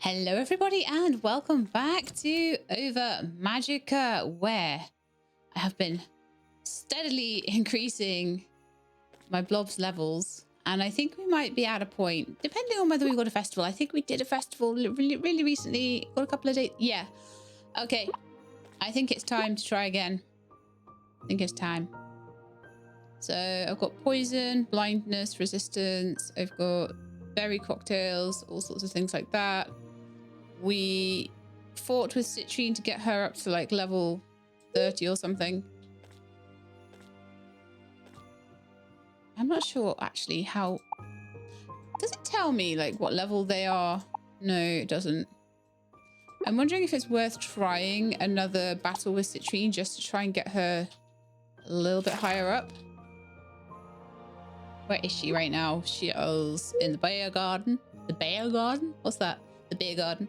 Hello everybody and welcome back to Ova Magica, where I have been steadily increasing my blob's levels, and I think we might be at a point, depending on whether we got a festival. I think we did a festival really recently, got a couple of days. Yeah, okay, I think it's time to try again. I think it's time. So I've got poison, blindness, resistance, I've got berry cocktails, all sorts of things like that. We fought with Citrine to get her up to like level 30 or something. I'm not sure actually how... Does it tell me like what level they are? No, it doesn't. I'm wondering if it's worth trying another battle with Citrine just to try and get her a little bit higher up. Where is she right now? She is in the bear garden. The bear garden? What's that? The bear garden.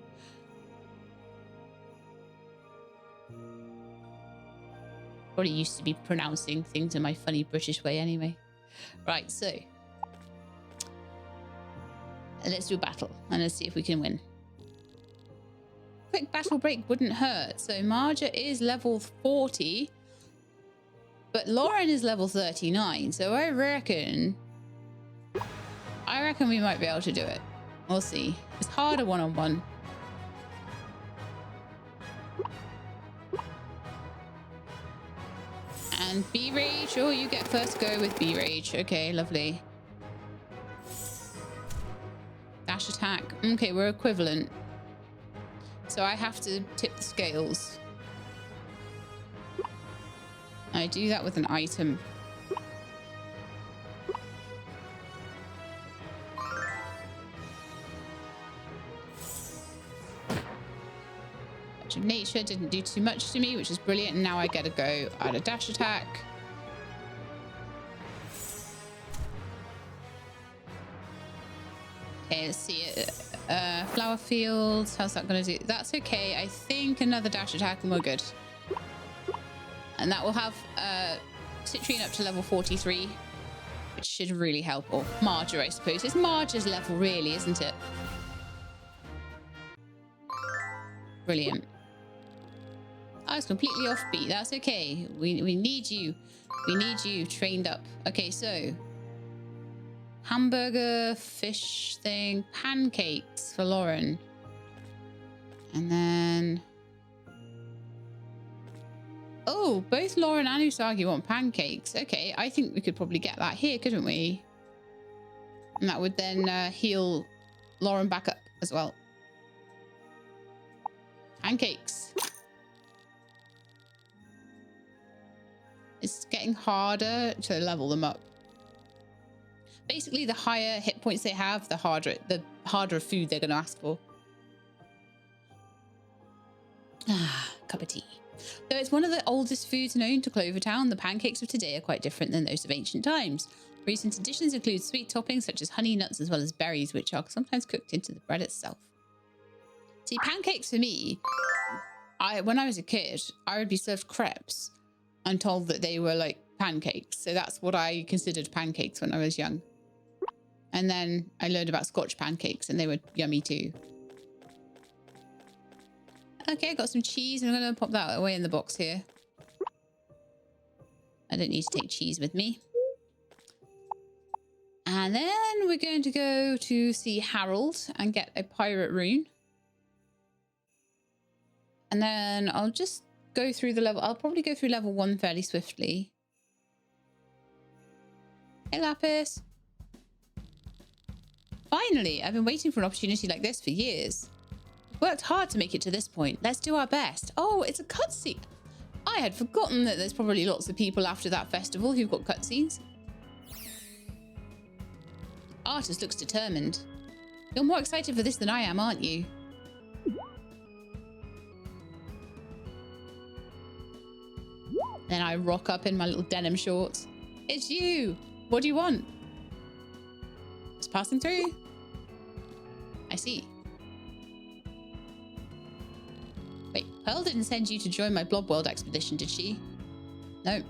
Probably used to be pronouncing things in my funny British way anyway. Right, so let's do a battle and let's see if we can win. Quick battle break wouldn't hurt. So Marja is level 40, but Lauren is level 39. So I reckon we might be able to do it. We'll see. It's harder one-on-one. And B-Rage. Oh, you get first go with B-Rage. Okay, lovely. Dash attack. Okay, we're equivalent. So I have to tip the scales. I do that with an item. Of nature didn't do too much to me, which is brilliant, and now I get to go at a dash attack. Okay, let's see it. Flower fields, how's that gonna do? That's okay. I think another dash attack and we're good, and that will have Citrine up to level 43, which should really help. Or Marja, I suppose. It's Marja's level really, isn't it? Brilliant. I was completely offbeat. That's okay. We need you. We need you trained up. Okay, so hamburger, fish thing, pancakes for Lauren. And then... Oh, both Lauren and Usagi want pancakes. Okay, I think we could probably get that here, couldn't we? And that would then heal Lauren back up as well. Pancakes. It's getting harder to level them up. Basically, the higher hit points they have, the harder food they're going to ask for. Ah, cup of tea. Though it's one of the oldest foods known to Clover Town, the pancakes of today are quite different than those of ancient times. Recent additions include sweet toppings such as honey, nuts, as well as berries, which are sometimes cooked into the bread itself. See, pancakes for me, when I was a kid, I would be served crepes and told that they were like pancakes. So that's what I considered pancakes when I was young. And then I learned about Scotch pancakes and they were yummy too. Okay, got some cheese. I'm going to pop that away in the box here. I don't need to take cheese with me. And then we're going to go to see Harold and get a pirate rune. And then I'll just go through the level. I'll probably go through level 1 fairly swiftly. Hey, Lapis. Finally, I've been waiting for an opportunity like this for years. Worked hard to make it to this point. Let's do our best. Oh, it's a cutscene. I had forgotten that there's probably lots of people after that festival who've got cutscenes. Artist looks determined. You're more excited for this than I am, aren't you? Then I rock up in my little denim shorts. It's you! What do you want? Just passing through. I see. Wait, Pearl didn't send you to join my Blob World expedition, did she? No.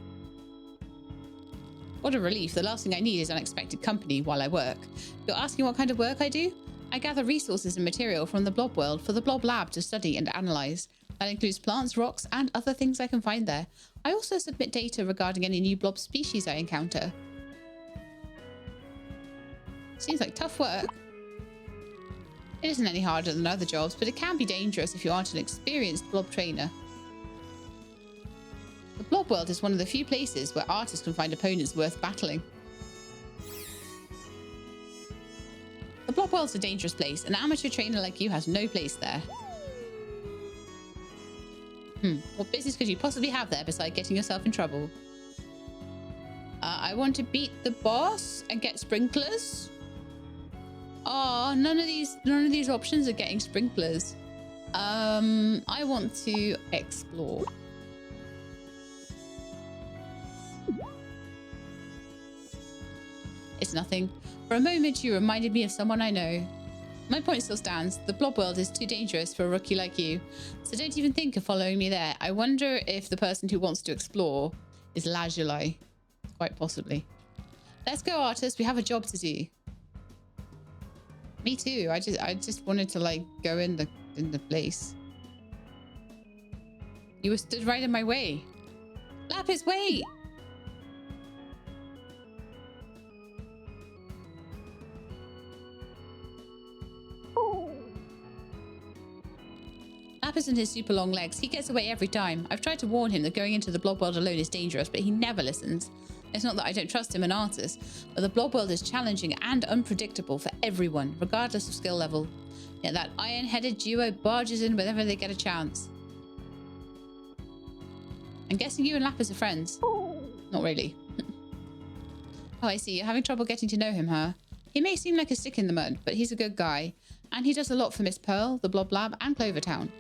What a relief. The last thing I need is unexpected company while I work. You're asking what kind of work I do? I gather resources and material from the blob world for the blob lab to study and analyze. That includes plants, rocks, and other things I can find there. I also submit data regarding any new blob species I encounter. Seems like tough work. It isn't any harder than other jobs, but it can be dangerous if you aren't an experienced blob trainer. The blob world is one of the few places where artists can find opponents worth battling. The blob world's a dangerous place. An amateur trainer like you has no place there. What business could you possibly have there besides getting yourself in trouble? I want to beat the boss and get sprinklers. Oh, none of these options are getting sprinklers. I want to explore. It's nothing. For a moment, you reminded me of someone I know. My point still stands. The blob world is too dangerous for a rookie like you. So don't even think of following me there. I wonder if the person who wants to explore is Lazuli. Quite possibly. Let's go, artist. We have a job to do. Me too. I just wanted to like go in the place. You were stood right in my way. Lapis, wait! Lapis and his super long legs. He gets away every time. I've tried to warn him that going into the blob world alone is dangerous, but he never listens. It's not that I don't trust him, an artist, but the blob world is challenging and unpredictable for everyone, regardless of skill level. Yet that iron-headed duo barges in whenever they get a chance. I'm guessing you and Lapis are friends. Not really. Oh, I see. You're having trouble getting to know him, huh? He may seem like a stick in the mud, but he's a good guy. And he does a lot for Miss Pearl, the Blob Lab, and Clover Town.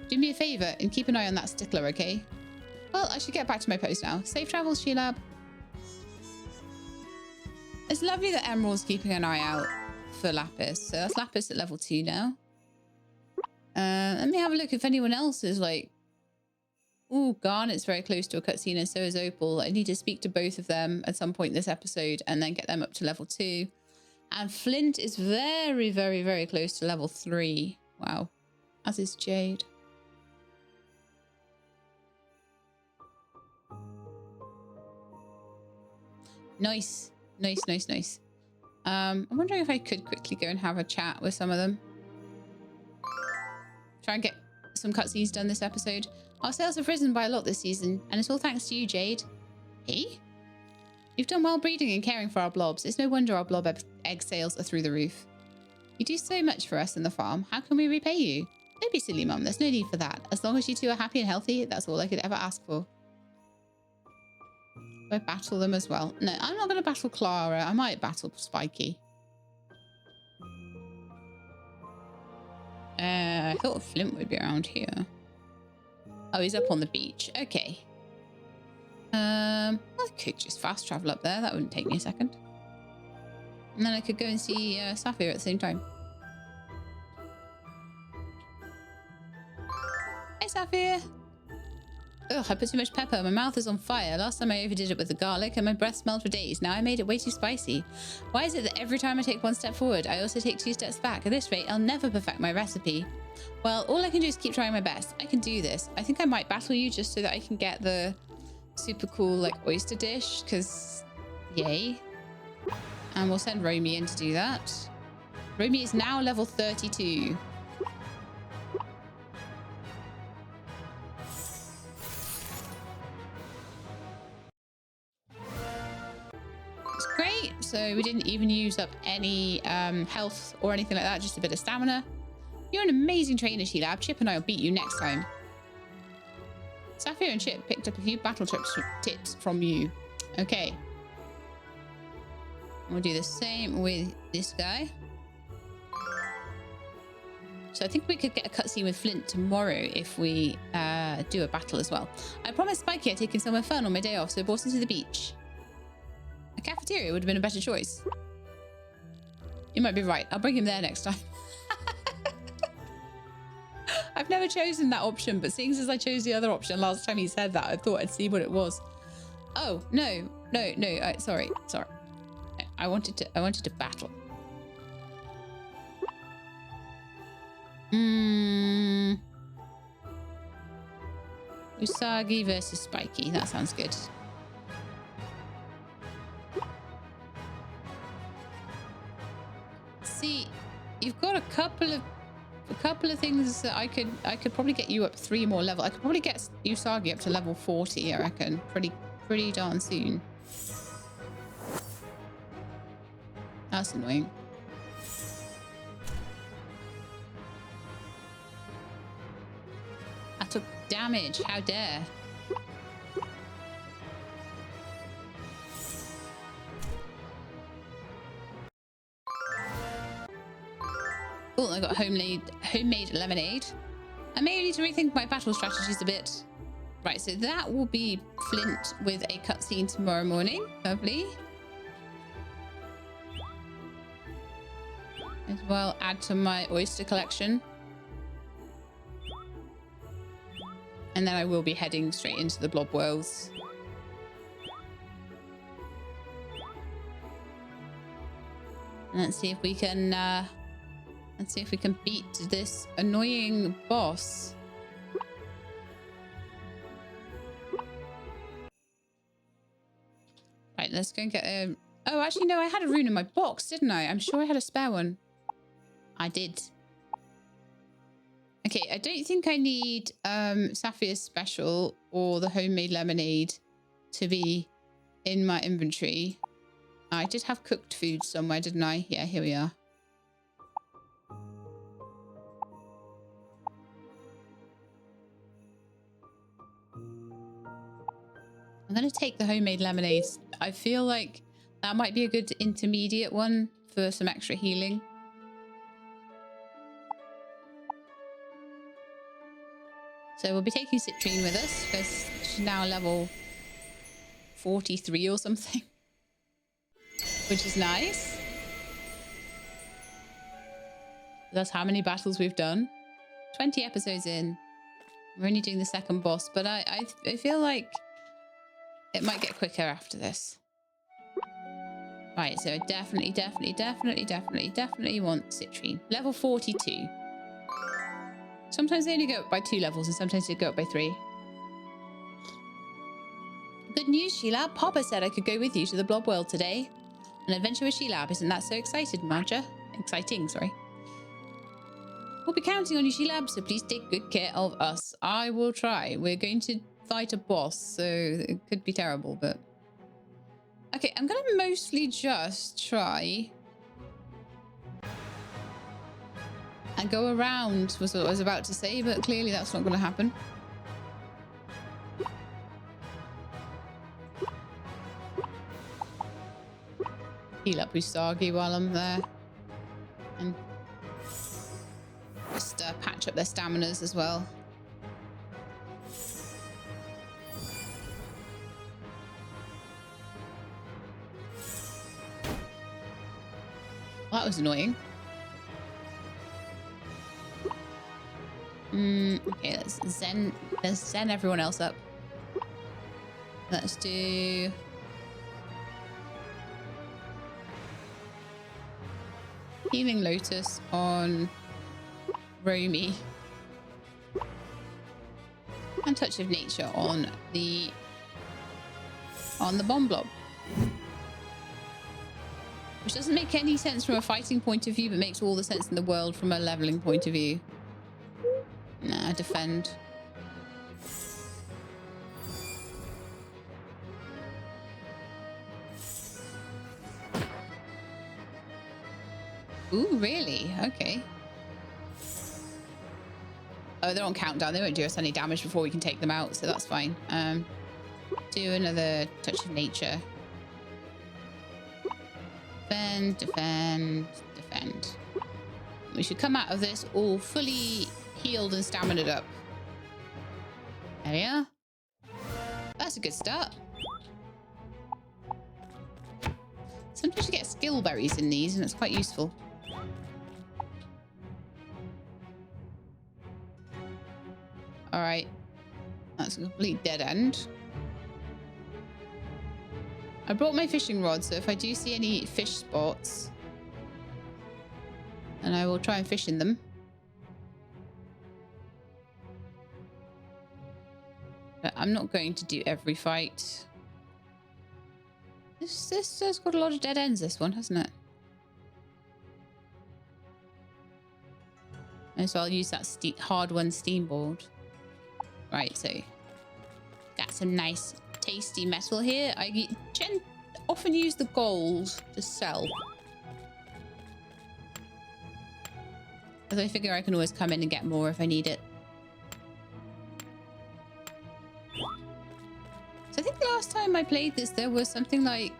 Do me a favour and keep an eye on that stickler, okay? Well, I should get back to my post now. Safe travels, Sheelab. It's lovely that Emerald's keeping an eye out for Lapis. So that's Lapis at level 2 now. Let me have a look if anyone else is like... Ooh, Garnet's very close to a cutscene and so is Opal. I need to speak to both of them at some point this episode and then get them up to level 2. And Flint is very, very, very close to level 3. Wow. As is Jade. Nice. Nice, nice, nice. I'm wondering if I could quickly go and have a chat with some of them. Try and get some cutscenes done this episode. Our sales have risen by a lot this season, and it's all thanks to you, Jade. Hey? You've done well breeding and caring for our blobs. It's no wonder our blob egg sales are through the roof. You do so much for us in the farm. How can we repay you? Don't be silly, Mum. There's no need for that. As long as you two are happy and healthy, that's all I could ever ask for. Do I battle them as well? No, I'm not going to battle Clara. I might battle Spiky. I thought Flint would be around here. Oh, he's up on the beach. Okay. I could just fast travel up there. That wouldn't take me a second. And then I could go and see Sapphire at the same time. Hey, Sapphire. Ugh, I put too much pepper. My mouth is on fire. Last time I overdid it with the garlic and my breath smelled for days. Now I made it way too spicy. Why is it that every time I take one step forward, I also take 2 steps back? At this rate, I'll never perfect my recipe. Well, all I can do is keep trying my best. I can do this. I think I might battle you just so that I can get the super cool, like, oyster dish, because yay. And we'll send Romy in to do that. Romy is now level 32. It's great. So we didn't even use up any health or anything like that, just a bit of stamina. You're an amazing trainer, Sheelab. Chip and I will beat you next time. Sapphire and Chip picked up a few battle tips from you. Okay. We'll do the same with this guy. So I think we could get a cutscene with Flint tomorrow if we do a battle as well. I promised Spiky I'd taken somewhere fun on my day off, so I brought him to the beach. A cafeteria would have been a better choice. You might be right. I'll bring him there next time. I've never chosen that option, but seeing as I chose the other option last time he said that, I thought I'd see what it was. Oh, no. Sorry. I wanted to battle. Usagi versus Spiky. That sounds good. See, you've got a couple of things that I could probably get you up 3 more level. I could probably get Usagi up to level 40, I reckon. Pretty darn soon. That's annoying. I took damage. How dare. Cool, I got homemade lemonade. I may need to rethink my battle strategies a bit. Right, so that will be Flint with a cutscene tomorrow morning. Lovely. As well, add to my oyster collection. And then I will be heading straight into the blob worlds. And let's see if we can beat this annoying boss. Right, let's go and get a... Oh, actually, no, I had a rune in my box, didn't I? I'm sure I had a spare one. I did. Okay, I don't think I need Sapphire's Special or the homemade lemonade to be in my inventory. I did have cooked food somewhere, didn't I? Yeah, here we are. I'm going to take the homemade lemonade. I feel like that might be a good intermediate one for some extra healing. So we'll be taking Citrine with us because she's now level 43 or something, which is nice. That's how many battles we've done. 20 episodes in. We're only doing the second boss, but I feel like it might get quicker after this. Right, so I definitely want Citrine. Level 42. Sometimes they only go up by 2 levels and sometimes they go up by 3. Good news, Sheila. Papa said I could go with you to the blob world today. An adventure with Sheila. Isn't that so excited, Marja? Exciting, sorry. We'll be counting on you, Sheila, so please take good care of us. I will try. We're going to fight a boss, so it could be terrible, but... Okay, I'm going to mostly just try... and go around was what I was about to say, but clearly that's not going to happen. Heal up Usagi while I'm there. And just patch up their staminas as well. Well, that was annoying. Okay, let's zen everyone else up. Let's do... Healing Lotus on Romy. And Touch of Nature on the Bomb Blob. Which doesn't make any sense from a fighting point of view, but makes all the sense in the world from a leveling point of view. Nah, defend. Ooh, really? Okay. Oh, they're on countdown. They won't do us any damage before we can take them out, so that's fine. Do another Touch of Nature. Defend, defend, defend. We should come out of this all fully healed and stamina'd up. There we are. That's a good start. Sometimes you get skill berries in these, and it's quite useful. All right. That's a complete dead end. I brought my fishing rod, so if I do see any fish spots, then I will try and fish in them. But I'm not going to do every fight. This has got a lot of dead ends, this one, hasn't it? And so I'll use that hard one steamboard. Right, so got some nice tasty metal here. I often use the gold to sell. Because I figure I can always come in and get more if I need it. So I think the last time I played this, there was something like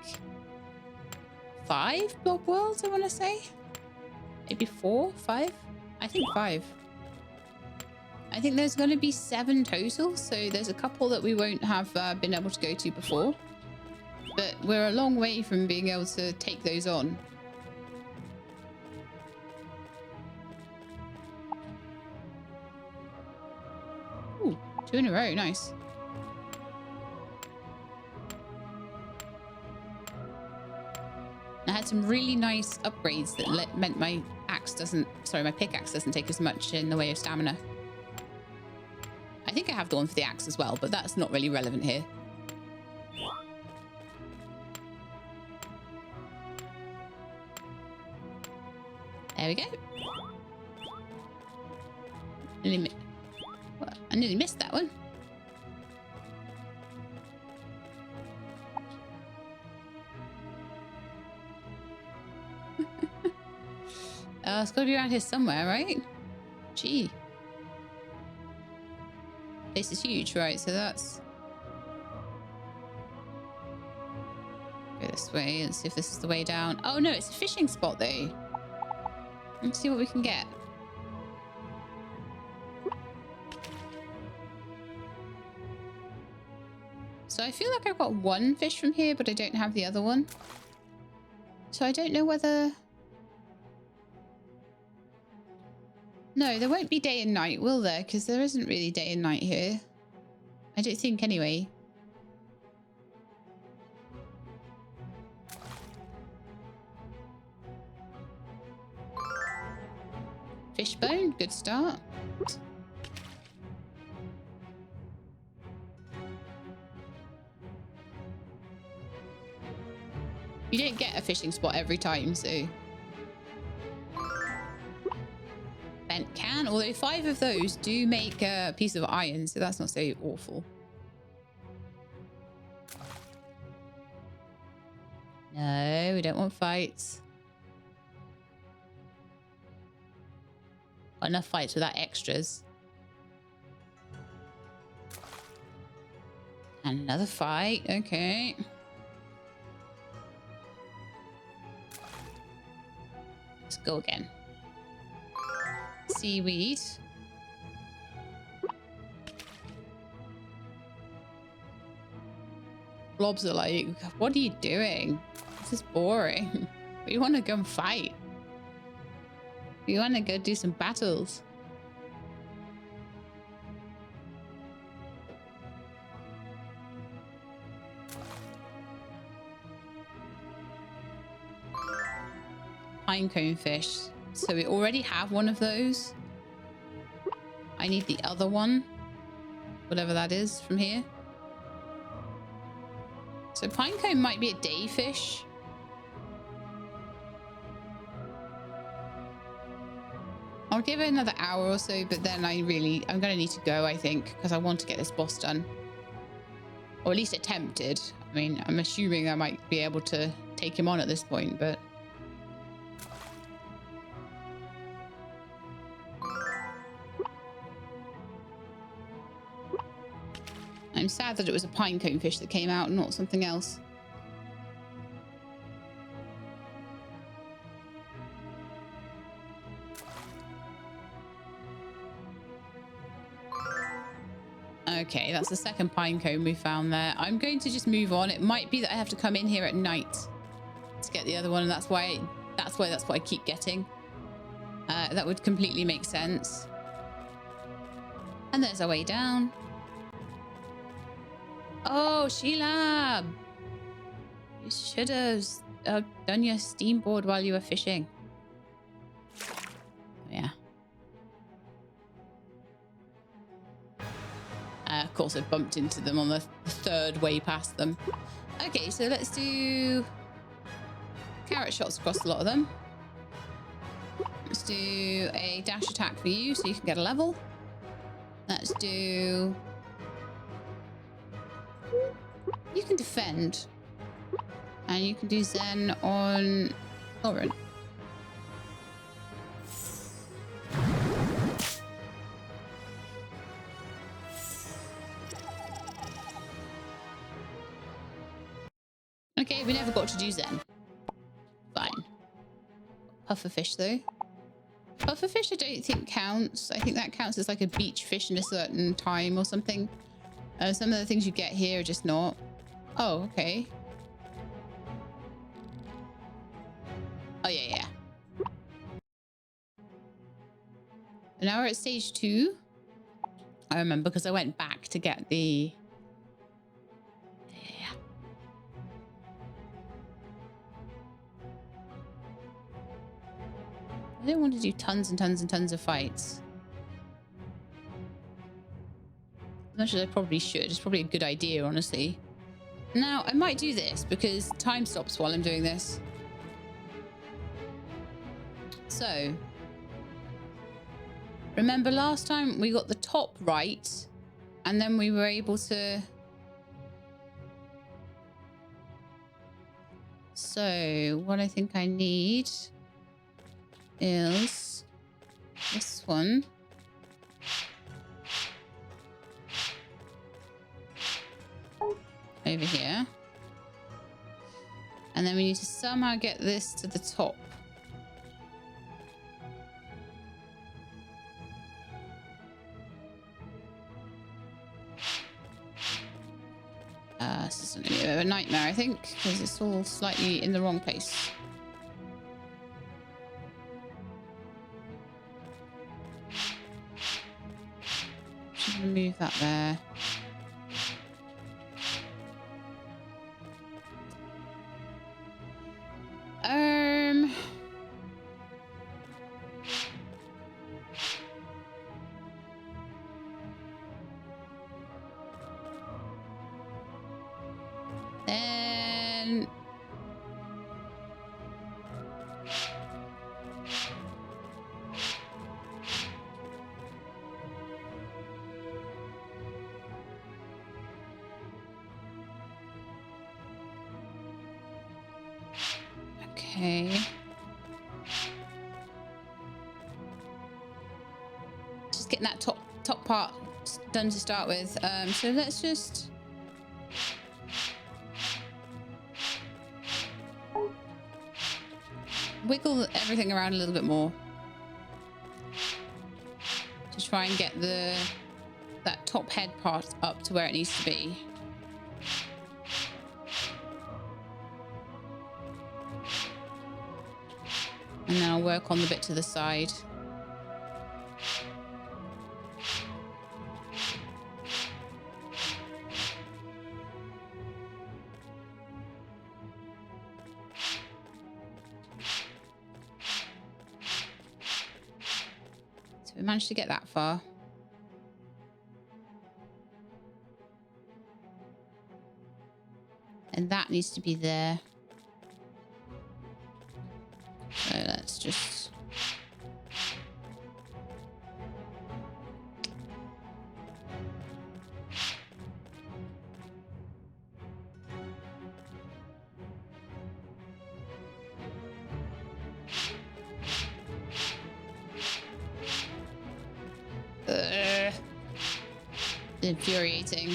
5 blob worlds, I want to say. Maybe 4, 5? I think 5. I think there's going to be 7 total. So there's a couple that we won't have been able to go to before. But we're a long way from being able to take those on. Ooh, 2 in a row. Nice. I had some really nice upgrades that meant my pickaxe doesn't take as much in the way of stamina. I think I have the one for the axe as well, but that's not really relevant here. There we go. I nearly missed that one. It's got to be around here somewhere, right? Gee. This is huge, right? So that's... Go this way and see if this is the way down. Oh no, it's a fishing spot though. Let's see what we can get. So I feel like I've got 1 fish from here, but I don't have the other one. So I don't know whether... No, there won't be day and night, will there? Because there isn't really day and night here. I don't think, anyway. Fishbone, good start. You don't get a fishing spot every time, so... Bent can, although 5 of those do make a piece of iron, so that's not so awful. No, we don't want fights. Got enough fights without extras. And another fight, okay. Let's go again. Seaweed. Blobs are like, what are you doing? This is boring. We want to go and fight. We want to go do some battles. Pinecone fish. So we already have one of those. I need the other one. Whatever that is from here. So pinecone might be a day fish. I'll give it another hour or so, but then I'm going to need to go, I think, because I want to get this boss done. Or at least attempted. I mean, I'm assuming I might be able to take him on at this point, but... I'm sad that it was a pinecone fish that came out, not something else. Okay, that's the second pinecone we found there. I'm going to just move on. It might be that I have to come in here at night to get the other one, and that's why what I keep getting. That would completely make sense. And there's our way down. Oh, Sheila! You should have done your steamboard while you were fishing. Oh, yeah. Of course, I bumped into them on the third way past them. Okay, so let's do carrot shots across a lot of them. Let's do a dash attack for you so you can get a level. Let's do... You can defend. And you can do Zen on Lauren. Okay, we never got to do Zen. Fine. Pufferfish, though. Pufferfish I don't think counts. I think that counts as like a beach fish in a certain time or something. Some of the things you get here are just not. Oh, okay. Oh, yeah. And now we're at stage 2. I remember because I went back to get the... Yeah. I don't want to do tons and tons and tons of fights. As much as I probably should. It's probably a good idea, honestly. Now, I might do this because time stops while I'm doing this. So, remember last time we got the top right and then we were able to... So, what I think I need is this one. Over here. And then we need to somehow get this to the top. This is going to be a bit of a nightmare, I think, because it's all slightly in the wrong place. Should remove that there. Okay. Just getting that top part done to start with. So let's just wiggle everything around a little bit more to try and get that top head part up to where it needs to be. And then I'll work on the bit to the side. So we managed to get that far. And that needs to be there. So let's just... Infuriating.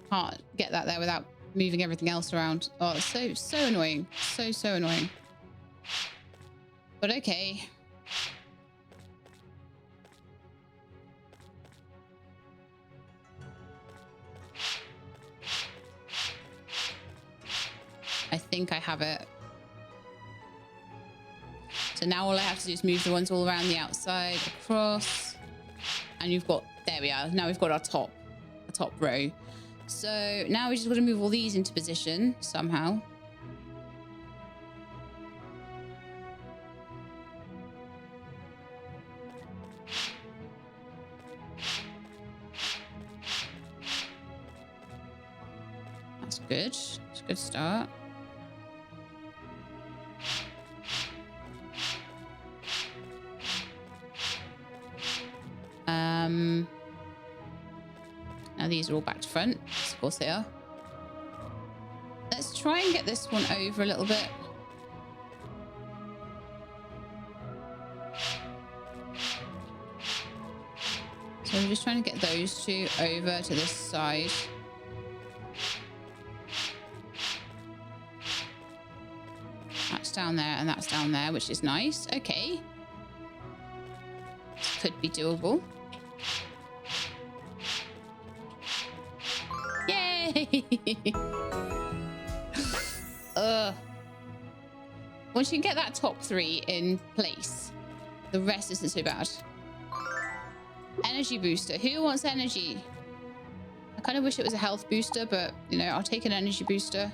Can't get that there without moving everything else around. Oh, it's so annoying. So annoying. But okay. I think I have it. So now all I have to do is move the ones all around the outside across. And you've got, there we are. Now we've got our top row. So now we just got to move all these into position somehow. That's good. It's a good start. Now these are all back to front. Of course they are. Let's try and get this one over a little bit. So we're just trying to get those two over to this side. That's down there and that's down there, which is nice. Okay. This could be doable. Yay! Once you can get that top three in place, the rest isn't so bad. Energy booster. Who wants energy? I kind of wish it was a health booster, but, you know, I'll take an energy booster.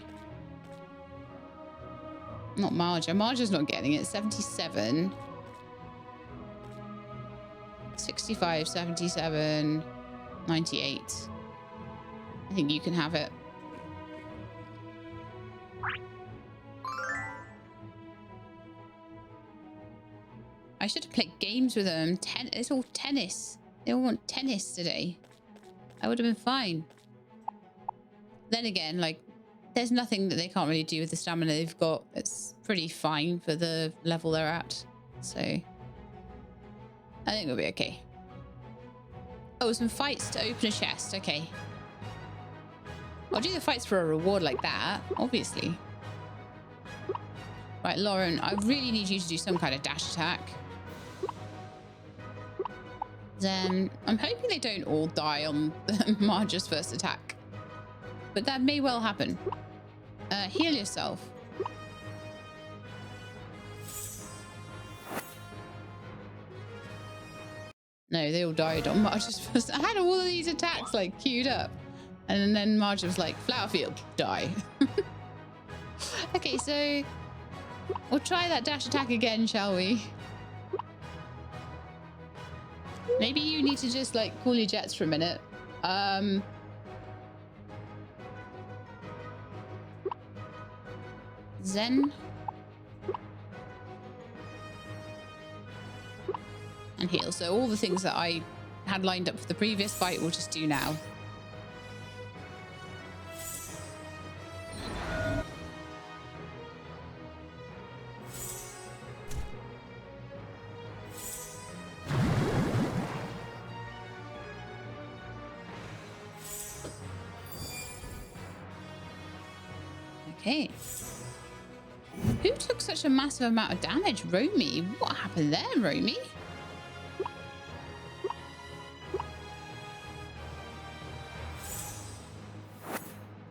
Not Marja. Marja's not getting it. 77. 65, 77, 98. I think you can have it. I should have played games with them. It's all tennis. They all want tennis today. I would have been fine. Then again, like, there's nothing that they can't really do with the stamina they've got. It's pretty fine for the level they're at. So I think we'll be okay. Oh, some fights to open a chest. Okay. I'll do the fights for a reward like that, obviously. Right, Lauren, I really need you to do some kind of dash attack. Then I'm hoping they don't all die on Marja's first attack. But that may well happen. Heal yourself. No, they all died on Marja's first. I had all of these attacks like queued up. And then Marja was like, Flowerfield, die. Okay, so we'll try that dash attack again, shall we? Maybe you need to just like cool your jets for a minute. Zen. And heal. So all the things that I had lined up for the previous fight we'll just do now. Okay. Who took such a massive amount of damage? Romy? What happened there, Romy?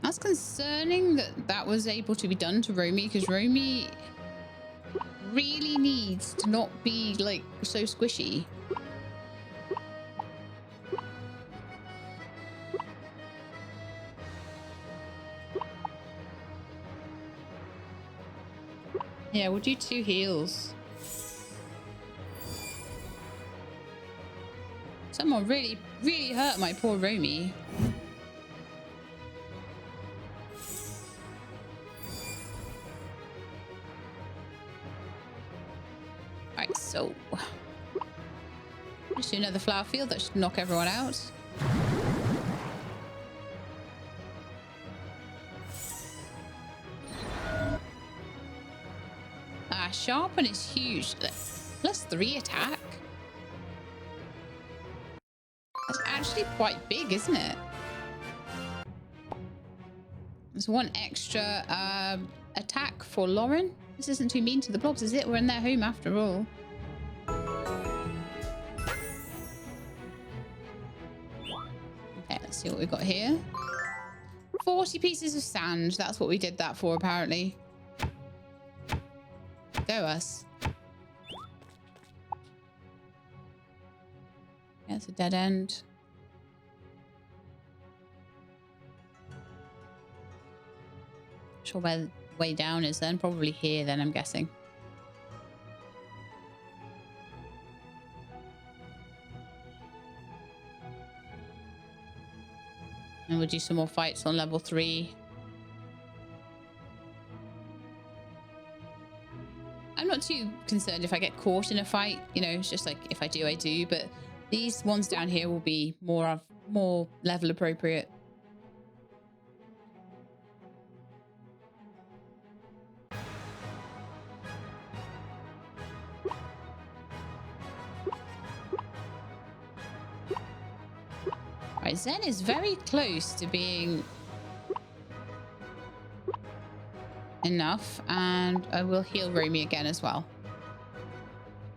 That's concerning that that was able to be done to Romy, because Romy really needs to not be, like, so squishy. Yeah, we'll do 2 heals. Someone really, really hurt my poor Romy. Right, so just do another flower field. That should knock everyone out. Sharpen is huge. +3 attack. That's actually quite big, isn't it? There's 1 extra attack for Lauren. This isn't too mean to the blobs, is it? We're in their home after all. Okay, let's see what we've got here. 40 pieces of sand. That's what we did that for, apparently. Go us. Yeah, it's a dead end. Not sure where the way down is then. Probably here then, I'm guessing. And we'll do some more fights on level 3. too concerned if I get caught in a fight. You know, it's just like, if I do, I do. But these ones down here will be more level appropriate. Right, Zen is very close to being enough, and I will heal Romy again as well.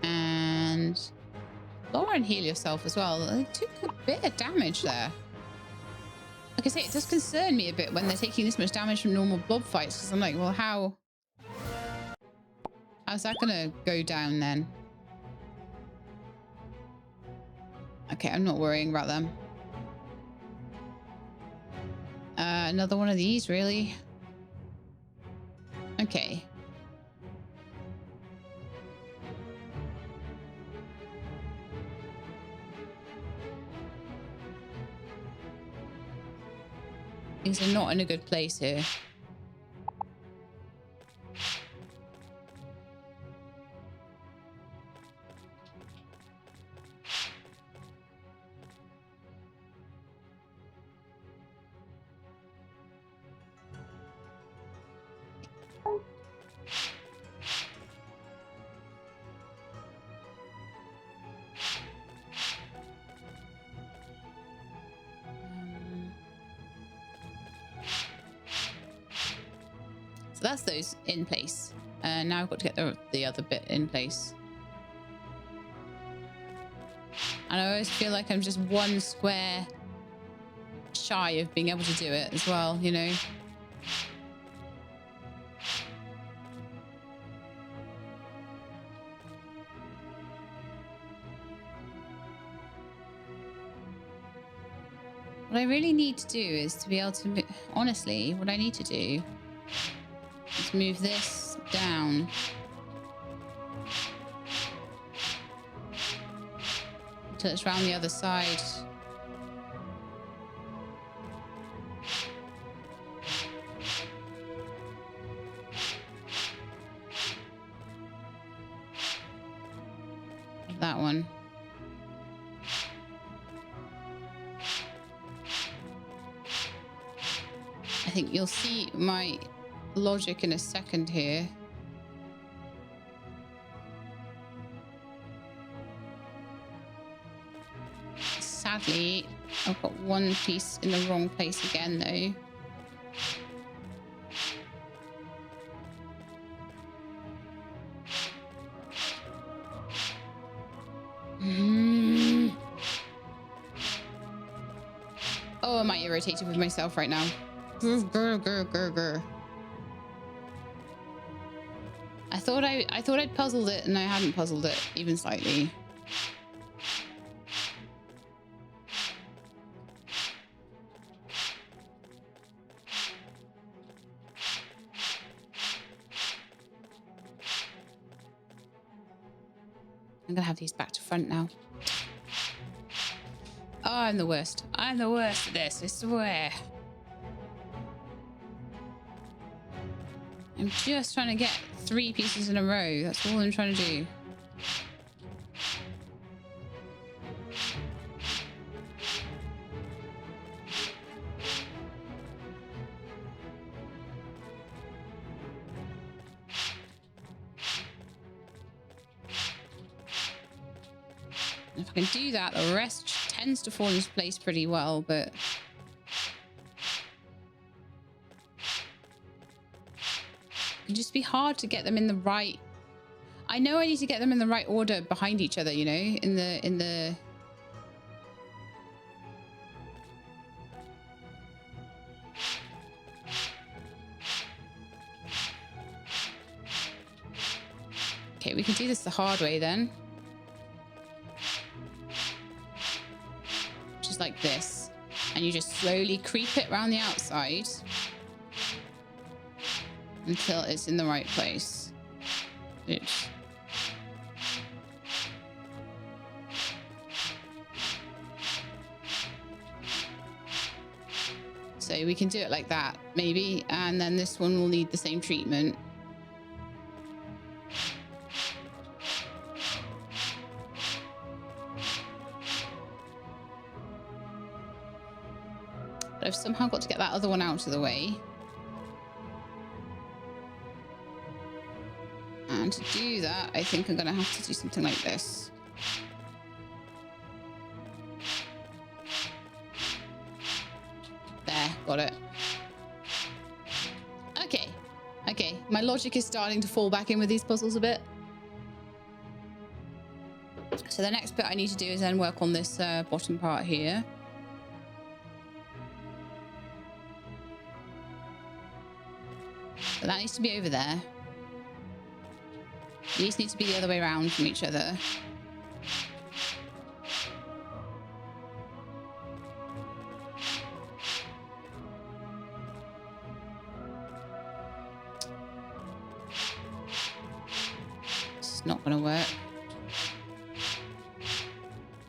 And Lauren, heal yourself as well. They took a bit of damage there. Like I say, it does concern me a bit when they're taking this much damage from normal blob fights, because I'm like, well, how's that gonna go down then? Okay, I'm not worrying about them. Another one of these, really? Okay. Things are not in a good place here. So that's those in place. Now I've got to get the other bit in place. And I always feel like I'm just one square shy of being able to do it as well, you know? What I really need to do is to be able to... Honestly, what I need to do is move this down. Until it's round the other side. That one. I think you'll see my logic in a second here. Sadly, I've got one piece in the wrong place again, though. Oh, I'm irritated with myself right now. I thought I'd puzzled it, and I hadn't puzzled it even slightly. I'm gonna have these back to front now. Oh, I'm the worst. I'm the worst at this, I swear. I'm just trying to get 3 pieces in a row. That's all I'm trying to do. If I can do that, the rest tends to fall into place pretty well, but... It can just be hard to get them in the right... I know I need to get them in the right order behind each other, you know, in the... Okay, we can do this the hard way then. Just like this. And you just slowly creep it around the outside until it's in the right place. Oops. So we can do it like that, maybe, and then this one will need the same treatment. But I've somehow got to get that other one out of the way. And to do that, I think I'm going to have to do something like this. There, got it. Okay. Okay, my logic is starting to fall back in with these puzzles a bit. So the next bit I need to do is then work on this bottom part here. So that needs to be over there. These need to be the other way around from each other. It's not going to work.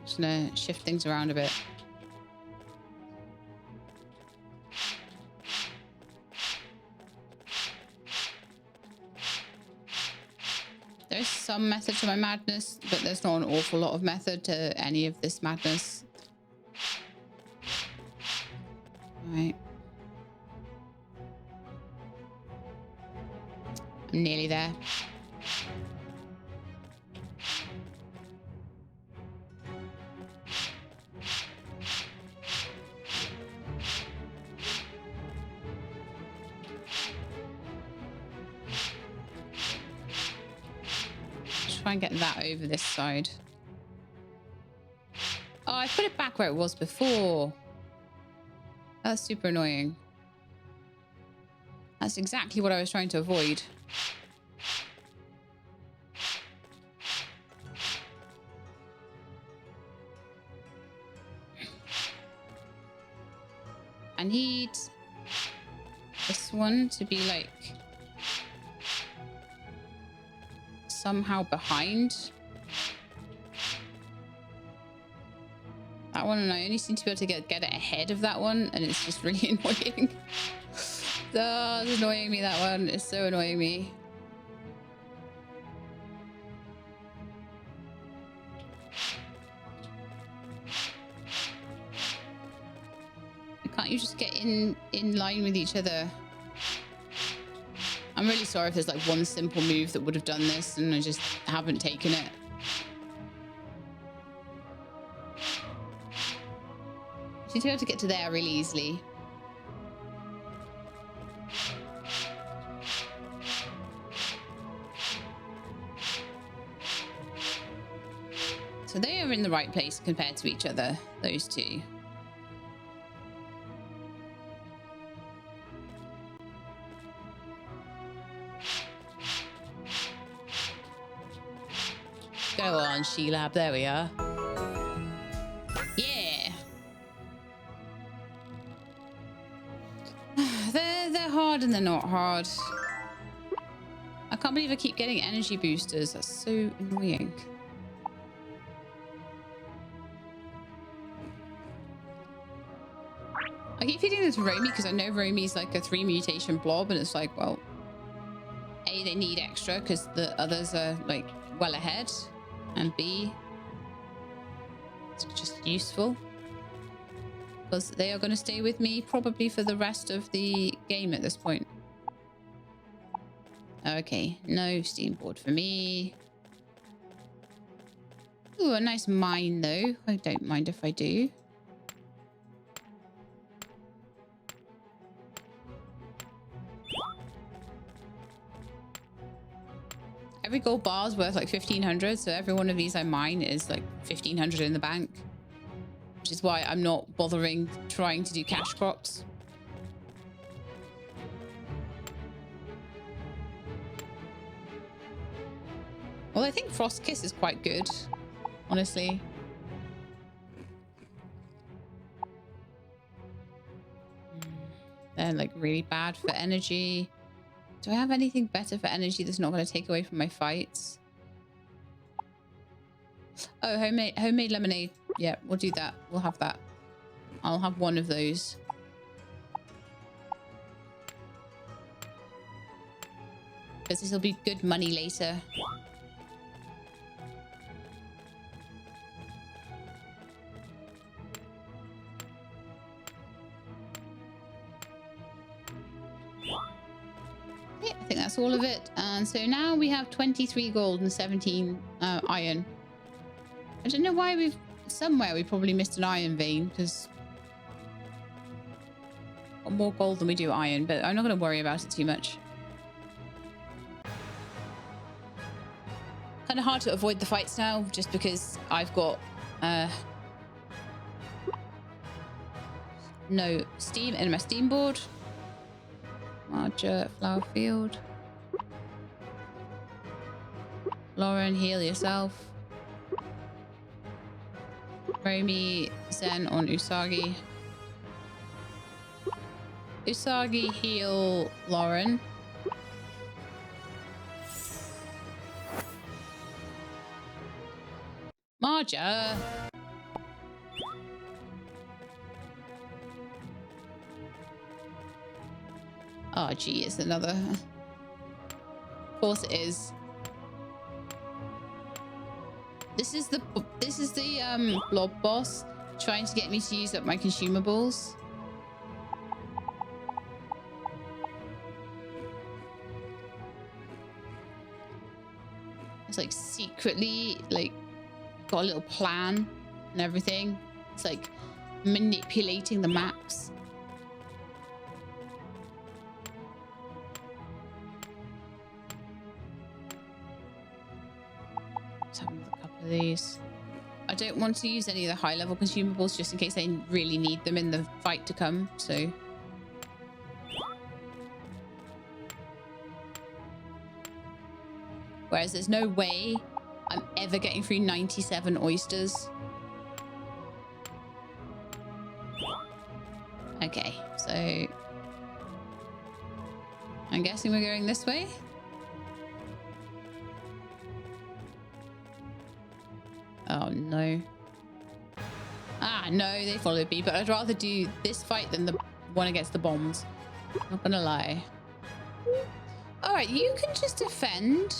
Just going to shift things around a bit. There's some method to my madness, but there's not an awful lot of method to any of this madness. Right. I'm nearly there. Try and get that over this side. Oh, I put it back where it was before. That's super annoying. That's exactly what I was trying to avoid. I need this one to be like somehow behind that one, and I only seem to be able to get it ahead of that one, and it's just really annoying. Oh, it's annoying me, that one. It's so annoying me. Can't you just get in line with each other? I'm really sorry if there's like one simple move that would have done this and I just haven't taken it. You should be able to get to there really easily. So they are in the right place compared to each other, those two. Go on, She-Lab. There we are. Yeah. They're hard and they're not hard. I can't believe I keep getting energy boosters. That's so annoying. I keep feeding this to Romy because I know Romy's like a 3 mutation blob, and it's like, well, A, they need extra because the others are like well ahead. And B, it's just useful because they are going to stay with me probably for the rest of the game at this point. Okay, no steam board for me. Ooh, a nice mine though. I don't mind if I do. Every gold bar is worth like 1,500, so every one of these I mine is like 1,500 in the bank, which is why I'm not bothering trying to do cash crops. Well, I think Frost Kiss is quite good, honestly. They're like really bad for energy. Do I have anything better for energy that's not going to take away from my fights? Oh, homemade lemonade. Yeah, we'll do that. We'll have that. I'll have one of those. Because this will be good money later. that's all of it. And so now we have 23 gold and 17 iron. I don't know why we've... Somewhere we probably missed an iron vein, because... got more gold than we do iron, but I'm not going to worry about it too much. Kind of hard to avoid the fights now, just because I've got... no steam in my steam board. Larger flower field. Lauren, heal yourself. Romy, Zen on Usagi. Usagi, heal Lauren. Marja. Oh, gee, it's another. Of course it is. This is the blob boss trying to get me to use up my consumables. It's like secretly like got a little plan and everything. It's like manipulating the maps. Let's have a couple of these. I don't want to use any of the high level consumables just in case I really need them in the fight to come, so. Whereas there's no way I'm ever getting through 97 oysters. Okay, so I'm guessing we're going this way. Oh no. Ah, no, they followed me, but I'd rather do this fight than the one against the bombs. Not gonna lie. All right, you can just defend.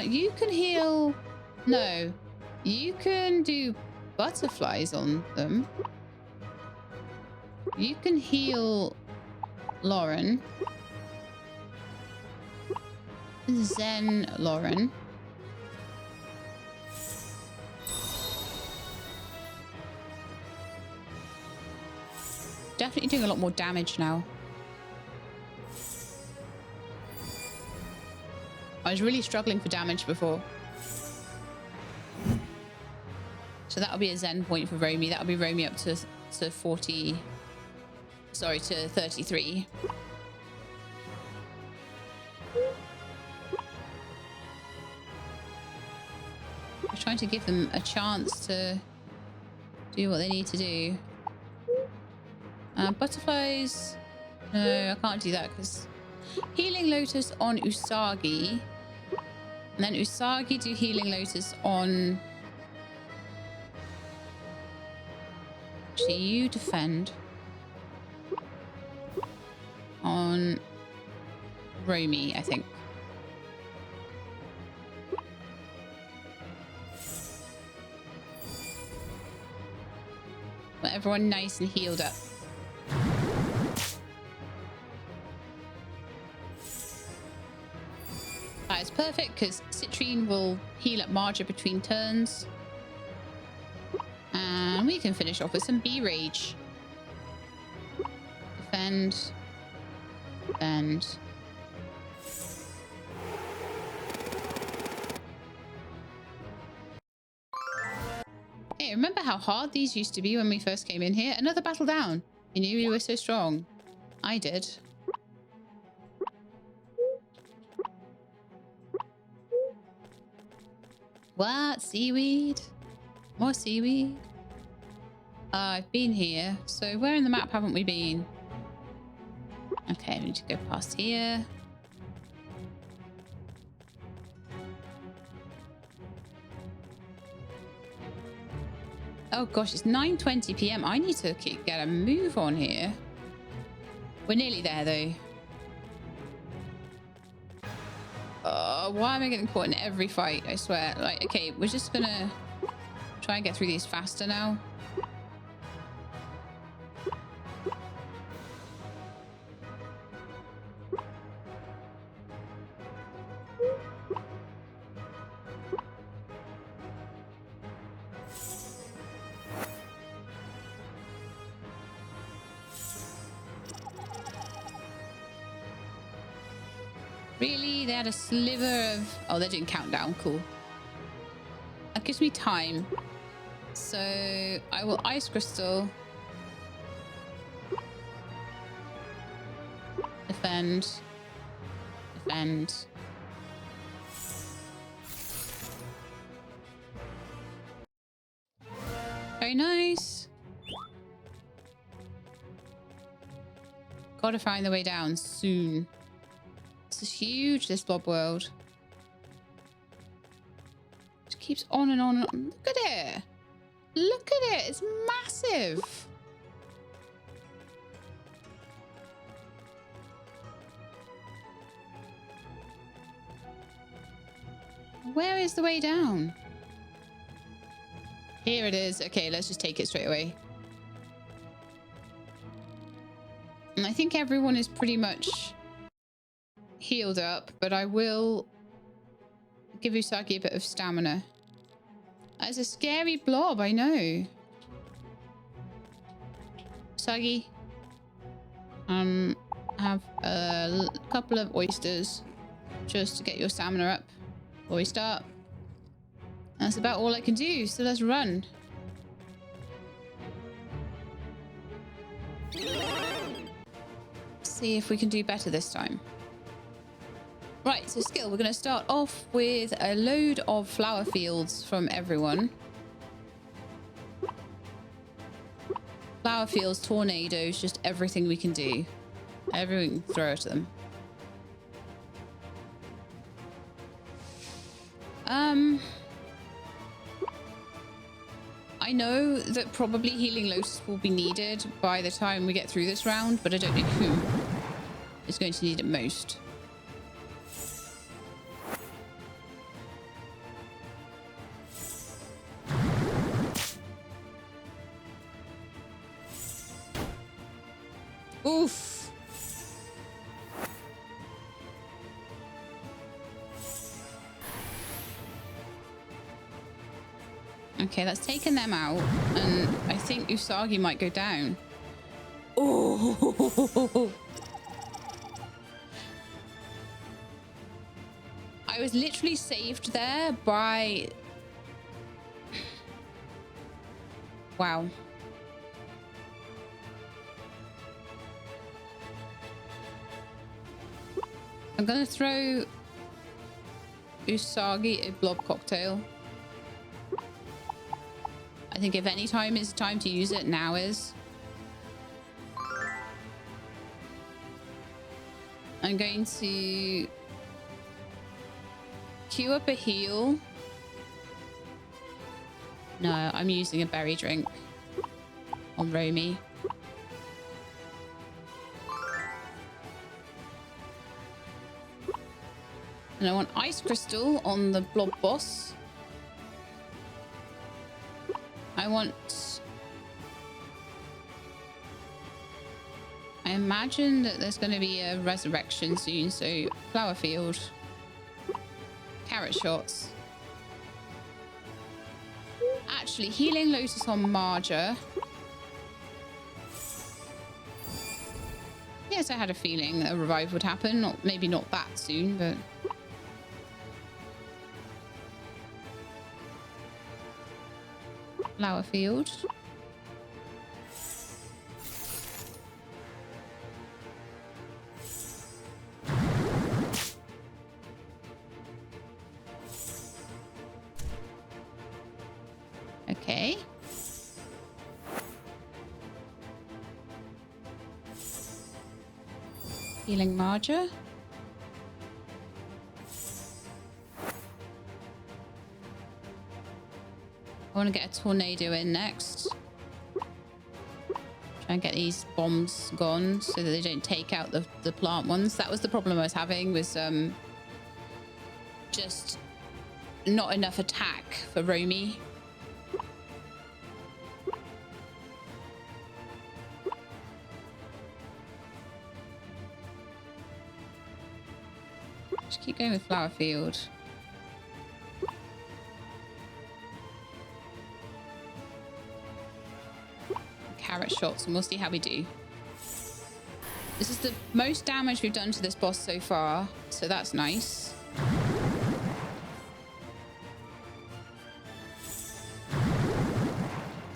You can heal. No, you can do butterflies on them. You can heal Lauren. Zen Lauren. Definitely doing a lot more damage now. I was really struggling for damage before. So that'll be a Zen point for Romy. That'll be Romy up to 40. Sorry, to 33. I'm trying to give them a chance to do what they need to do. Butterflies. No, I can't do that because Healing Lotus on Usagi. And then Usagi do Healing Lotus on... Actually, you defend. On Romy, I think. But everyone nice and healed up. That is perfect because Citrine will heal up Marja between turns. And we can finish off with some B-Rage. Defend. Defend. Hey, remember how hard these used to be when we first came in here? Another battle down. You knew we were so strong. I did. What? Seaweed? More seaweed? I've been here. So where in the map haven't we been? Okay, we need to go past here. Oh gosh, it's 9:20 p.m. I need to get a move on here. We're nearly there though. Why am I getting caught in every fight? I swear. Like, okay, we're just gonna try and get through these faster now. Really? They had a sliver of... Oh, they're doing countdown. Cool. That gives me time. So I will ice crystal. Defend. Defend. Very nice. Gotta find the way down soon. This is huge, this blob world. It keeps on and on and on. Look at it. Look at it. It's massive. Where is the way down? Here it is. Okay, let's just take it straight away. And I think everyone is pretty much healed up, but I will give Usagi a bit of stamina. It's a scary blob, I know. Usagi, have a couple of oysters just to get your stamina up before we start. That's about all I can do, so let's run. See if we can do better this time. Right, so skill. We're going to start off with a load of flower fields from everyone. Flower fields, tornadoes, just everything we can do. Everything we can throw at them. I know that probably Healing Lotus will be needed by the time we get through this round, but I don't know who is going to need it most. Oof. Okay, that's taken them out, and I think Usagi might go down. Oh! I was literally saved there by... Wow. I'm gonna throw Usagi a blob cocktail. I think if any time is time to use it, now is. I'm going to queue up a heal. No, I'm using a berry drink on Romy. And I want ice crystal on the blob boss. I imagine that there's going to be a resurrection soon, so flower field, carrot shots. Actually, Healing Lotus on Marja. Yes, I had a feeling that a revive would happen. Maybe not that soon, but... Flower field. Okay. Healing Marja. I want to get a tornado in next. Try and get these bombs gone so that they don't take out the plant ones. That was the problem I was having, was just not enough attack for Romy. Just keep going with Flower Field. Carrot shots, and we'll see how we do. This is the most damage we've done to this boss so far, so that's nice.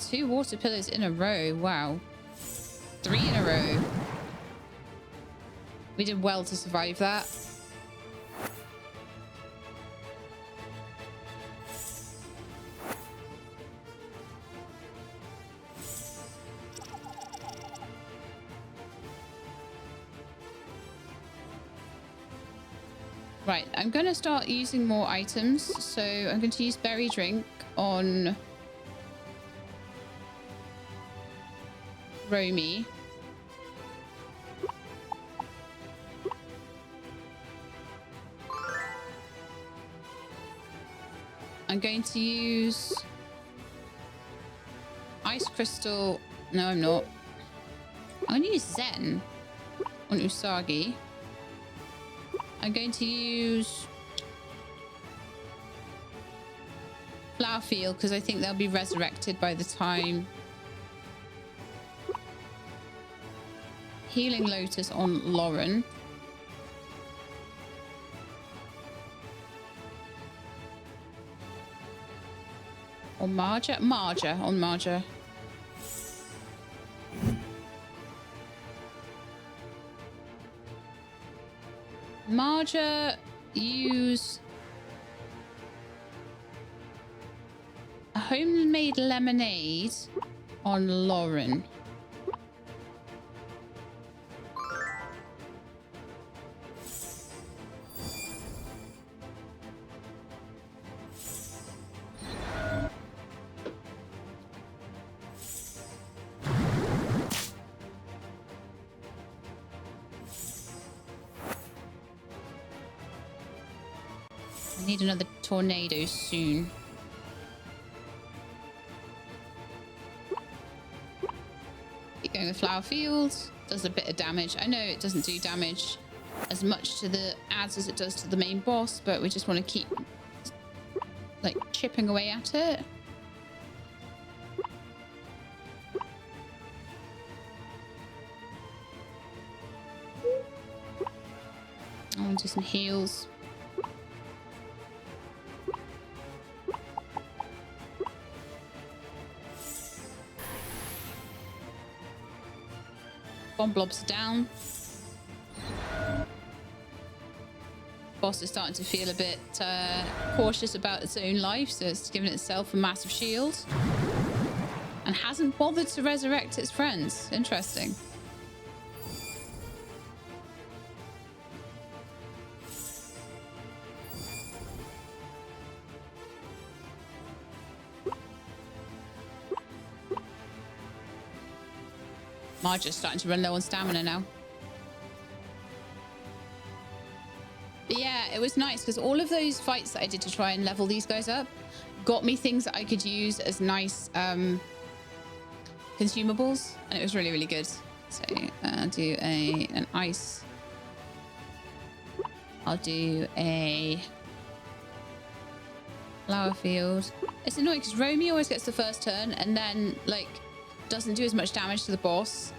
Two water pillars in a row. Wow. 3 in a row. We did well to survive that. Right, I'm going to start using more items. So I'm going to use berry drink on Romy. I'm going to use ice crystal. No, I'm not. I'm going to use Zen on Usagi. I'm going to use Flower Field because I think they'll be resurrected by the time. Healing Lotus on Lauren. Or Marja? Marja on Marja. Marja, use a homemade lemonade on Lauren. I need another tornado soon. Keep going with Flower Fields. Does a bit of damage. I know it doesn't do damage as much to the ads as it does to the main boss, but we just want to keep like chipping away at it. I want to do some heals. Bomb blobs are down. Boss is starting to feel a bit cautious about its own life, so it's given itself a massive shield and hasn't bothered to resurrect its friends. Interesting. Marja's starting to run low on stamina now. But yeah, it was nice because all of those fights that I did to try and level these guys up got me things that I could use as nice consumables, and it was really, really good. So I'll do an ice. I'll do a flower field. It's annoying because Romy always gets the first turn and then like doesn't do as much damage to the boss,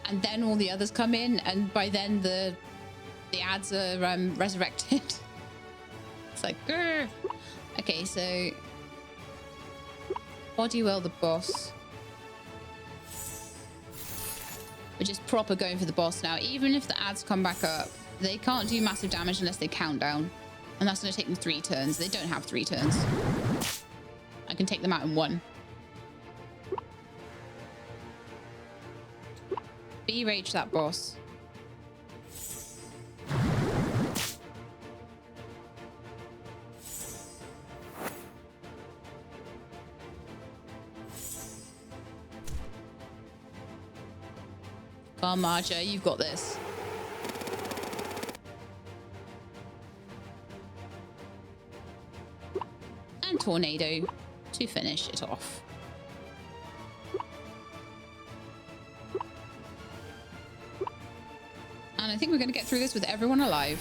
and then all the others come in, and by then the ads are resurrected. It's like, grr. Okay, so body well the boss. We're just proper going for the boss now. Even if the ads come back up, they can't do massive damage unless they count down, and that's going to take them 3 turns. They don't have 3 turns. I can take them out in 1. B-rage that boss. Come on, Marja, you've got this. And tornado to finish it off. And I think we're going to get through this with everyone alive.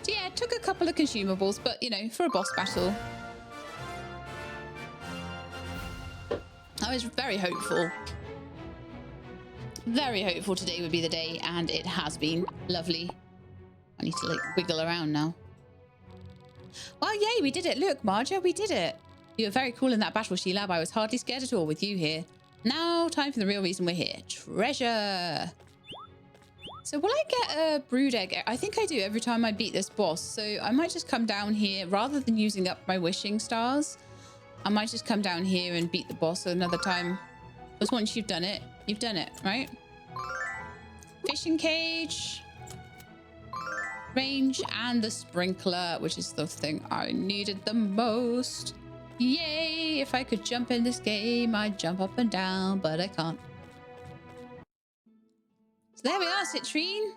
So yeah, it took a couple of consumables, but you know, for a boss battle, I was very hopeful. Very hopeful today would be the day, and it has been. Lovely. I need to like wiggle around now. Well, yay, we did it. Look, Marja, we did it. You were very cool in that battle, Sheila. I was hardly scared at all with you here. Now, time for the real reason we're here. Treasure. So will I get a brood egg? I think I do every time I beat this boss. So I might just come down here rather than using up my wishing stars. I might just come down here and beat the boss another time. Because once you've done it, right? Fishing cage. Range and the sprinkler, which is the thing I needed the most. Yay! If I could jump in this game, I'd jump up and down, but I can't. So there we are, Citrine.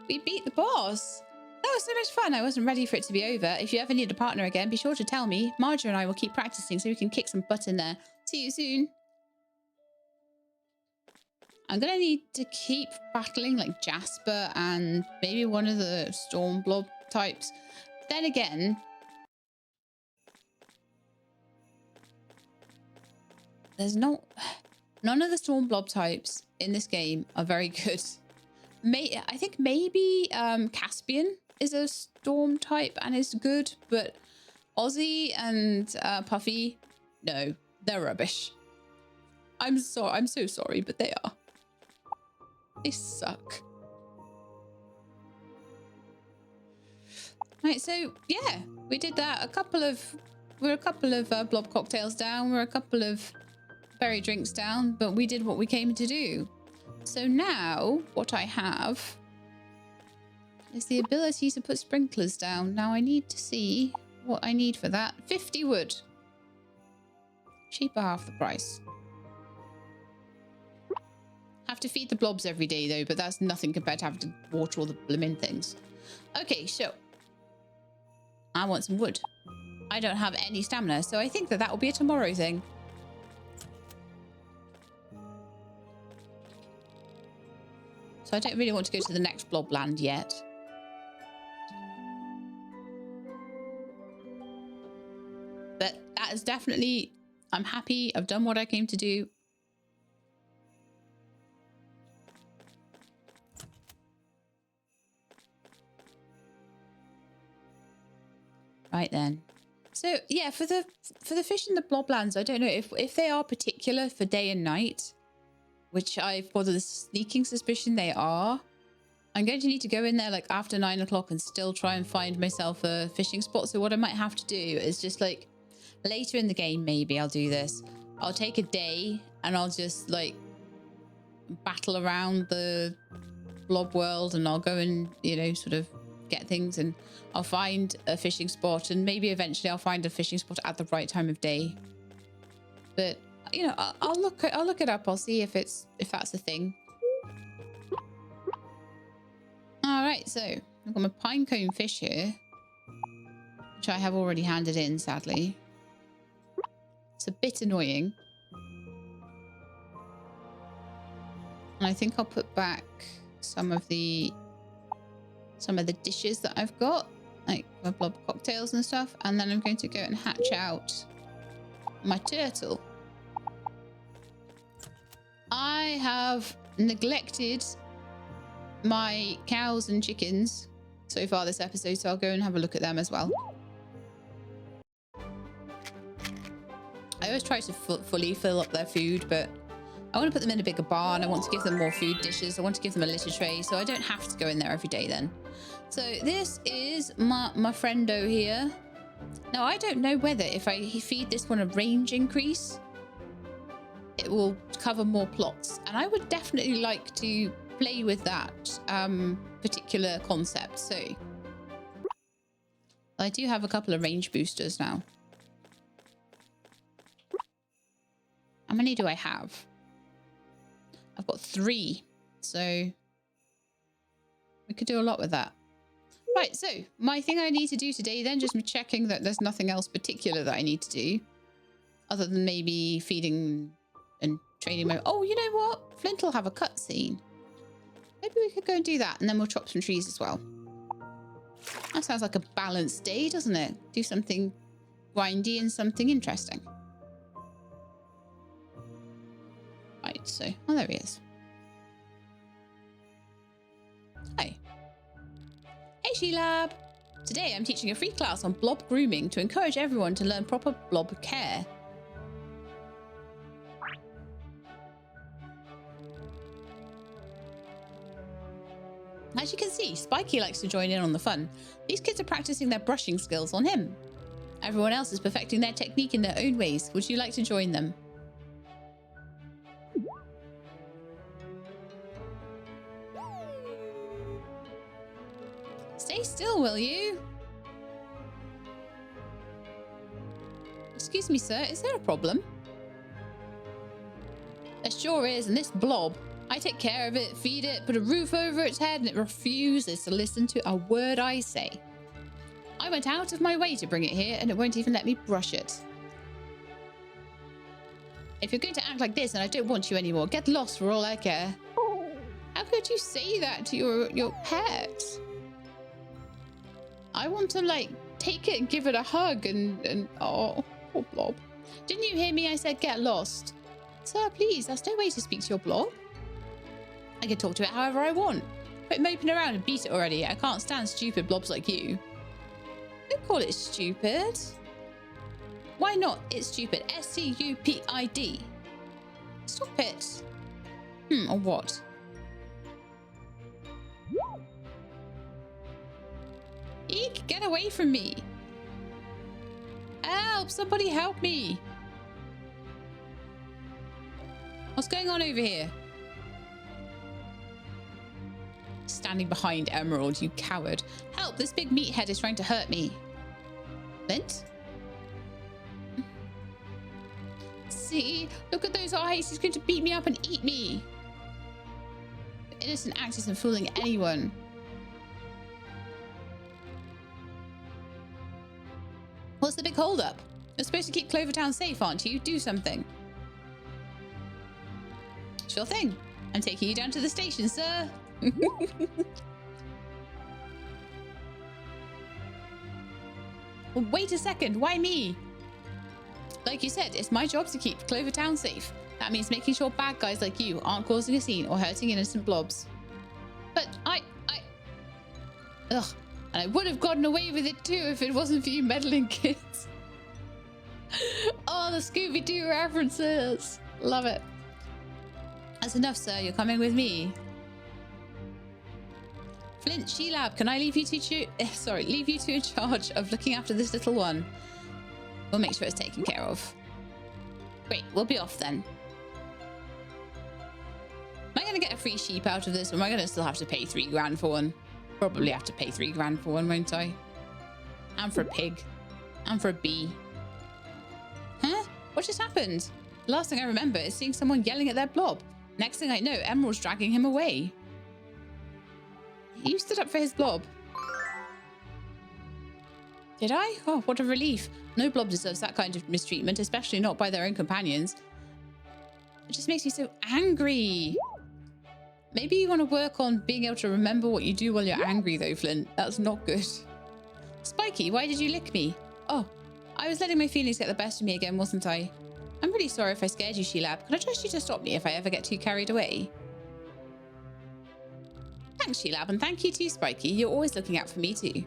We beat the boss. That was so much fun. I wasn't ready for it to be over. If you ever need a partner again, be sure to tell me. Marja and I will keep practicing so we can kick some butt in there. See you soon. I'm going to need to keep battling like Jasper and maybe one of the storm blob types. Then again, none of the storm blob types in this game are very good. I think maybe Caspian is a storm type and is good, but Ozzy and Puffy, no, they're rubbish. I'm sorry, I'm so sorry, but they are. They suck. Right, so yeah, we did that. We're a couple of blob cocktails down. We're a couple of berry drinks down, but we did what we came to do. So now what I have is the ability to put sprinklers down. Now I need to see what I need for that. 50 wood. Cheaper, half the price. Have to feed the blobs every day though, but that's nothing compared to having to water all the blooming things. Okay, so I want some wood. I don't have any stamina, so I think that will be a tomorrow thing. So I don't really want to go to the next blob land yet. But that is definitely, I'm happy. I've done what I came to do. Right then. So yeah, for the fish in the bloblands, I don't know if they are particular for day and night, which I've got a sneaking suspicion they are. I'm going to need to go in there like after 9 o'clock and still try and find myself a fishing spot. So what I might have to do is just like later in the game, maybe I'll do this. I'll take a day and I'll just like battle around the blob world and I'll go and, you know, sort of get things and I'll find a fishing spot and maybe eventually I'll find a fishing spot at the right time of day. But you know, I'll look it up. I'll see if that's a thing. All right, so I've got my pinecone fish here, which I have already handed in, sadly. It's a bit annoying. And I think I'll put back some of the dishes that I've got, like my blob cocktails and stuff, and then I'm going to go and hatch out my turtle. I have neglected my cows and chickens so far this episode, so I'll go and have a look at them as well. I always try to fully fill up their food, but I want to put them in a bigger barn. I want to give them more food dishes. I want to give them a litter tray, so I don't have to go in there every day then. So this is my friendo here. Now, I don't know whether if I feed this one a range increase, it will cover more plots. And I would definitely like to play with that particular concept. So I do have a couple of range boosters now. How many do I have? I've got 3. So we could do a lot with that. Right, so my thing I need to do today then, just checking that there's nothing else particular that I need to do other than maybe feeding and training my... Oh, you know what? Flint will have a cutscene. Maybe we could go and do that and then we'll chop some trees as well. That sounds like a balanced day, doesn't it? Do something grindy and something interesting. Right, so... Oh, there he is. She-Lab! Today I'm teaching a free class on blob grooming to encourage everyone to learn proper blob care. As you can see, Spiky likes to join in on the fun. These kids are practicing their brushing skills on him. Everyone else is perfecting their technique in their own ways. Would you like to join them? Stay still, will you? Excuse me, sir, is there a problem? There sure is, and this blob, I take care of it, feed it, put a roof over its head, and it refuses to listen to a word I say. I went out of my way to bring it here, and it won't even let me brush it. If you're going to act like this, then I don't want you anymore. Get lost for all I care. How could you say that to your pet? I want to, like, take it and give it a hug and oh, poor blob. Didn't you hear me? I said get lost. Sir, please, there's no way to speak to your blob. I can talk to it however I want. Quit moping around and beat it already. I can't stand stupid blobs like you. Don't call it stupid. Why not? It's stupid. S-T-U-P-I-D. Stop it. Or what? Eek, get away from me. Help, somebody help me. What's going on over here? Standing behind Emerald, you coward. Help, this big meathead is trying to hurt me. Flint? See, look at those eyes. He's going to beat me up and eat me. The innocent act isn't fooling anyone. What's the big holdup? You're supposed to keep Clover Town safe, aren't you? Do something. Sure thing. I'm taking you down to the station, sir. Well, wait a second. Why me? Like you said, it's my job to keep Clover Town safe. That means making sure bad guys like you aren't causing a scene or hurting innocent blobs. But Ugh. And I would have gotten away with it too if it wasn't for you meddling kids. Oh, the Scooby-Doo references. Love it. That's enough, sir. You're coming with me. Flint, She-Lab, can I leave you to in charge of looking after this little one? We'll make sure it's taken care of. Great, we'll be off then. Am I going to get a free sheep out of this, or am I going to still have to pay 3 grand for one? Probably have to pay 3 grand for one, won't I? And for a pig. And for a bee. Huh? What just happened? The last thing I remember is seeing someone yelling at their blob. Next thing I know, Emerald's dragging him away. You stood up for his blob. Did I? Oh, what a relief. No blob deserves that kind of mistreatment, especially not by their own companions. It just makes me so angry. Maybe you want to work on being able to remember what you do while you're angry, though, Flint. That's not good. Spiky, why did you lick me? Oh, I was letting my feelings get the best of me again, wasn't I? I'm really sorry if I scared you, She-Lab. Can I trust you to stop me if I ever get too carried away? Thanks, She-Lab, and thank you too, Spiky. You're always looking out for me too.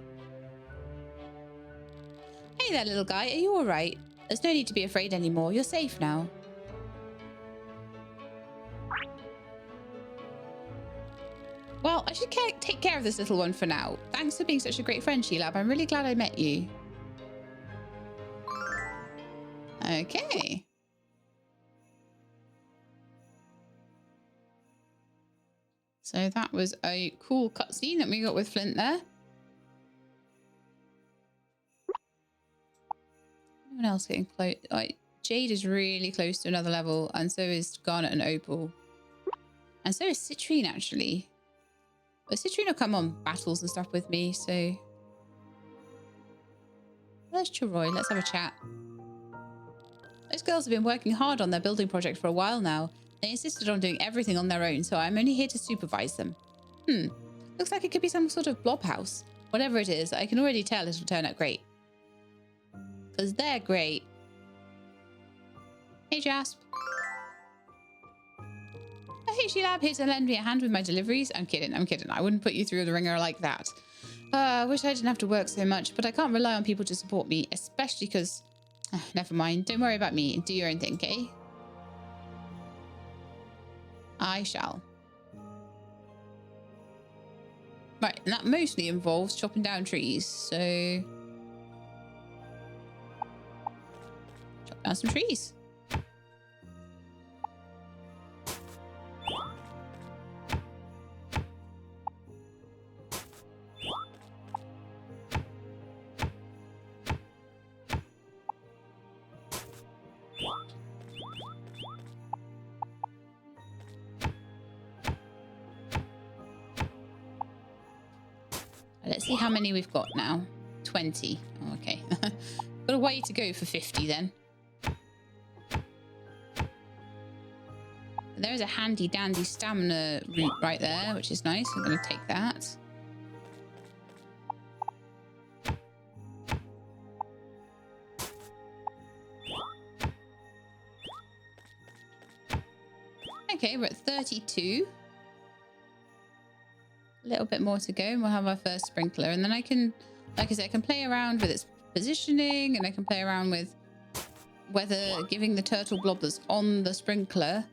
Hey there, little guy. Are you all right? There's no need to be afraid anymore. You're safe now. Well, I should take care of this little one for now. Thanks for being such a great friend, She-Lab. I'm really glad I met you. Okay. So that was a cool cutscene that we got with Flint there. Anyone else getting close? Jade is really close to another level, and so is Garnet and Opal. And so is Citrine, actually. But Citrine will come on battles and stuff with me, so... There's Choroy. Let's have a chat. Those girls have been working hard on their building project for a while now. They insisted on doing everything on their own, so I'm only here to supervise them. Looks like it could be some sort of blob house. Whatever it is, I can already tell it'll turn out great. Because they're great. Hey, Jasp. Oh, hey, She-Lab, here to lend me a hand with my deliveries. I'm kidding. I wouldn't put you through the ringer like that. I wish I didn't have to work so much, but I can't rely on people to support me, especially because... never mind. Don't worry about me. Do your own thing, okay? I shall. Right, and that mostly involves chopping down trees, so... chop down some trees. Let's see how many we've got now. 20. Oh, okay. Got a way to go for 50 then. There is a handy dandy stamina route right there, which is nice. I'm going to take that. Okay, we're at 32. A little bit more to go and we'll have our first sprinkler, and then I can, like I said, I can play around with its positioning, and I can play around with whether giving the turtle blob that's on the sprinkler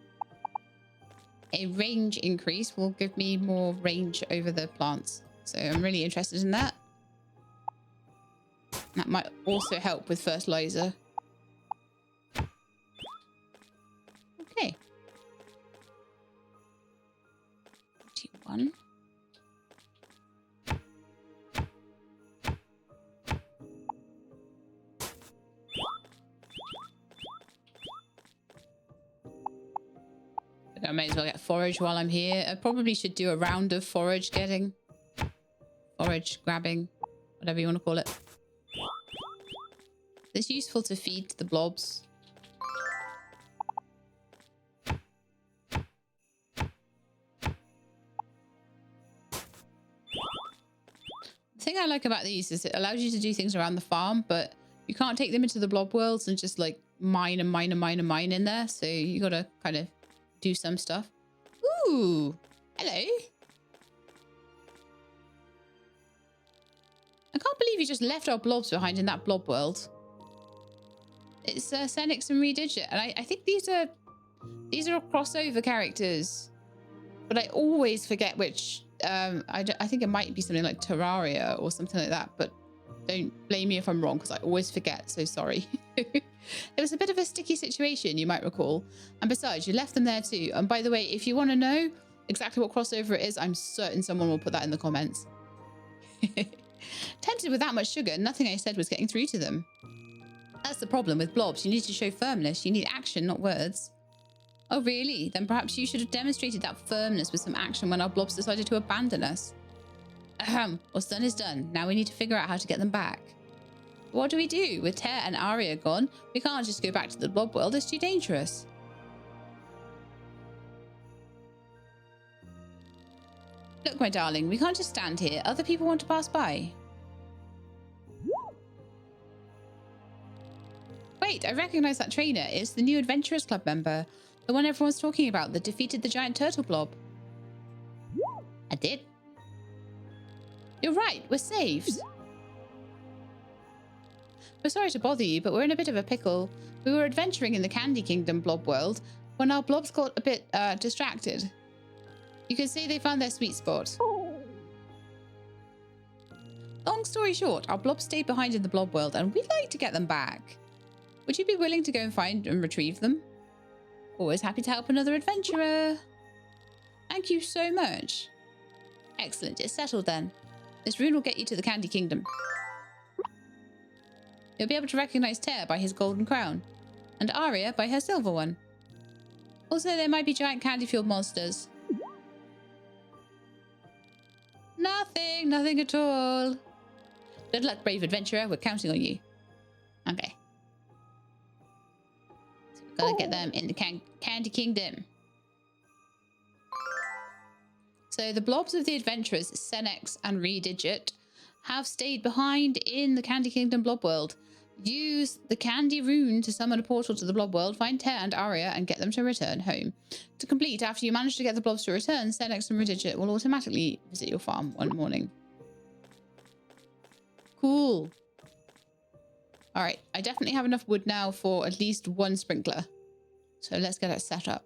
a range increase will give me more range over the plants. So I'm really interested in that. That might also help with fertilizer. Okay. 21. I may as well get forage while I'm here. I probably should do a round of forage getting. Forage grabbing. Whatever you want to call it. It's useful to feed the blobs. The thing I like about these is it allows you to do things around the farm, but you can't take them into the blob worlds and just like mine and mine and mine and mine in there. So you got to kind of do some stuff. Ooh, hello. I can't believe you just left our blobs behind in that blob world. It's Senix and Redigit, and I think these are crossover characters, but I always forget which. I think it might be something like Terraria or something like that, but don't blame me if I'm wrong because I always forget. So sorry. It was a bit of a sticky situation, you might recall. And besides, you left them there too. And by the way, if you want to know exactly what crossover it is, I'm certain someone will put that in the comments. Tempted with that much sugar, nothing I said was getting through to them. That's the problem with blobs. You need to show firmness. You need action, not words. Oh, really? Then perhaps you should have demonstrated that firmness with some action when our blobs decided to abandon us. Ahem. What's done is done. Now we need to figure out how to get them back. What do we do? With Tear and Aria gone, we can't just go back to the blob world. It's too dangerous. Look, my darling, we can't just stand here. Other people want to pass by. Wait, I recognize that trainer. It's the new Adventurers Club member. The one everyone's talking about that defeated the giant turtle blob. I did. You're right, we're saved. We're sorry to bother you, but we're in a bit of a pickle. We were adventuring in the Candy Kingdom blob world when our blobs got a bit distracted. You could say they found their sweet spot. Long story short, our blobs stayed behind in the blob world and we'd like to get them back. Would you be willing to go and find and retrieve them? Always happy to help another adventurer. Thank you so much. Excellent, it's settled then. This rune will get you to the Candy Kingdom. You'll be able to recognize Tear by his golden crown, and Aria by her silver one. Also, there might be giant candy-fueled monsters. Nothing at all. Good luck, brave adventurer. We're counting on you. Okay. So we've got to get them in the Candy Kingdom. So the blobs of the adventurers, Senex and Redigit, have stayed behind in the Candy Kingdom blob world. Use the candy rune to summon a portal to the blob world, find Tear and Aria, and get them to return home. To complete, after you manage to get the blobs to return, Senex and Redigit will automatically visit your farm one morning. Cool. All right. I definitely have enough wood now for at least one sprinkler. So let's get it set up.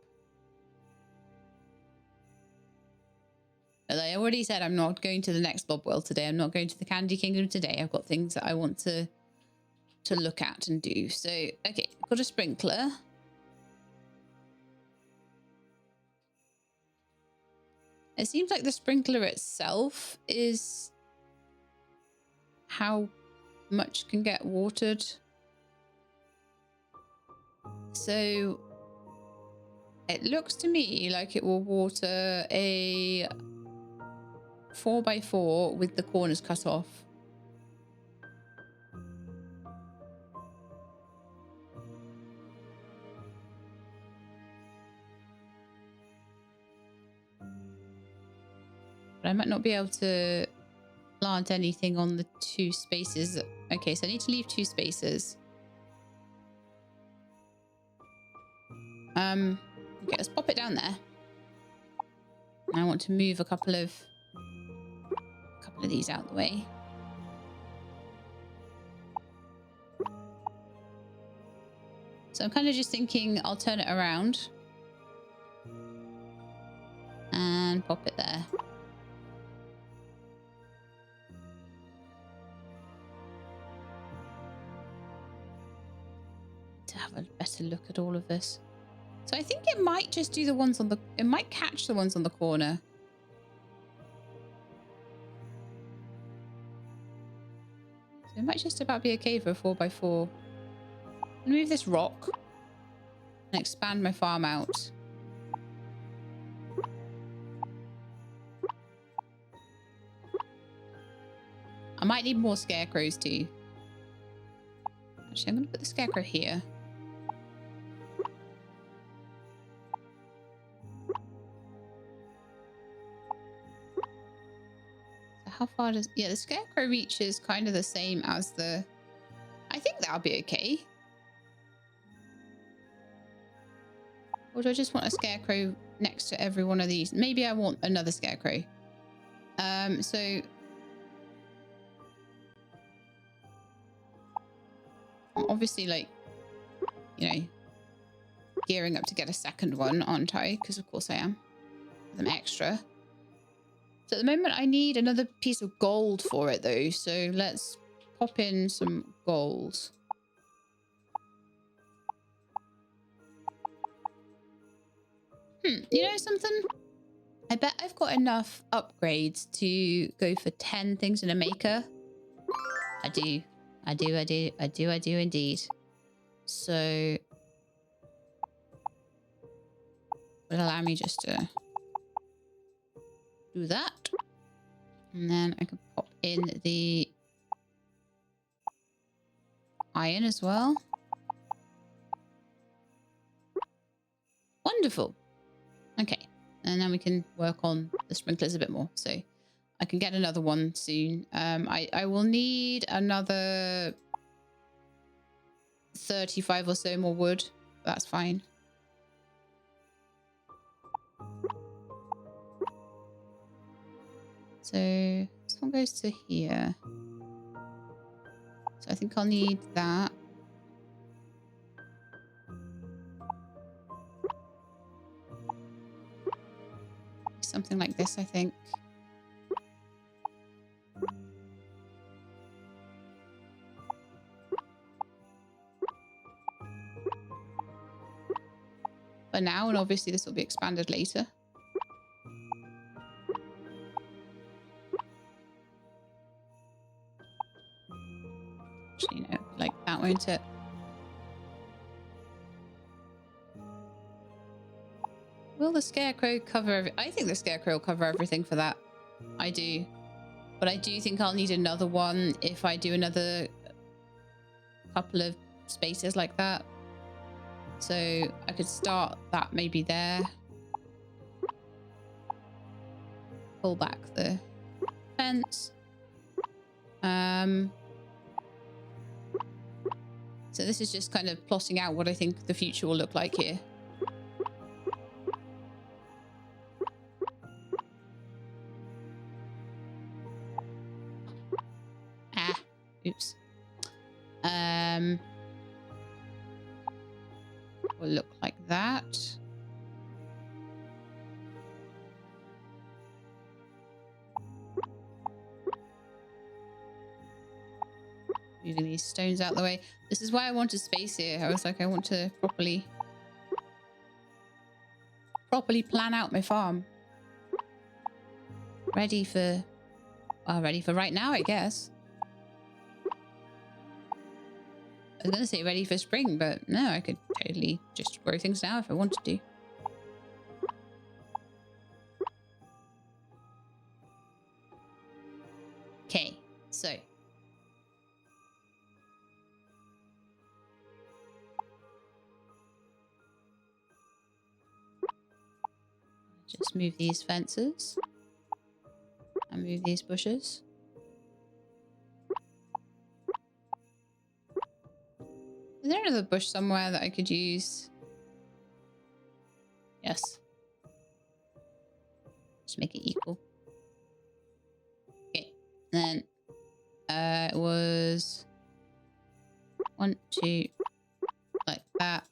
As I already said, I'm not going to the next blob world today. I'm not going to the Candy Kingdom today. I've got things that I want to look at and do. So, okay, got a sprinkler. It seems like the sprinkler itself is how much can get watered. So it looks to me like it will water a 4x4 with the corners cut off. But I might not be able to plant anything on the 2 spaces. Okay, so I need to leave 2 spaces. Okay, let's pop it down there. I want to move a couple of these out the way. So I'm kind of just thinking I'll turn it around and pop it there. To have a better look at all of this. So I think it might just do the ones on the... It might catch the ones on the corner. So it might just about be okay for a 4x4. I'll move this rock and expand my farm out. I might need more scarecrows too. Actually, I'm going to put the scarecrow here. So how far does... Yeah, the scarecrow reaches kind of the same as the... I think that'll be okay. Or do I just want a scarecrow next to every one of these? Maybe I want another scarecrow. So... I'm obviously, like, you know, gearing up to get a second one, aren't I? Because of course I am. Them extra. So at the moment I need another piece of gold for it though. So let's pop in some gold. You know something? I bet I've got enough upgrades to go for 10 things in a maker. I do. I do indeed. So will allow me just to do that. And then I can pop in the iron as well. Wonderful. Okay. And then we can work on the sprinklers a bit more. So I can get another one soon. I will need another 35 or so more wood. That's fine. So this one goes to here. So I think I'll need that. Something like this, I think. For now, and obviously this will be expanded later. Actually, no, like that, won't it? Will the scarecrow cover... I think the scarecrow will cover everything for that. I do. But I do think I'll need another one if I do another couple of spaces like that. So I could start that maybe there. Pull back the fence. So this is just kind of plotting out what I think the future will look like here. Ah, moving these stones out the way. This is why I wanted space here. I was like, I want to properly plan out my farm. Ready for right now, I guess. I was going to say ready for spring, but no, I could totally just grow things now if I wanted to. Okay, so. Just move these fences. And move these bushes. Is there another bush somewhere that I could use? Yes. Just make it equal. Okay. Then it was 1, 2, like that.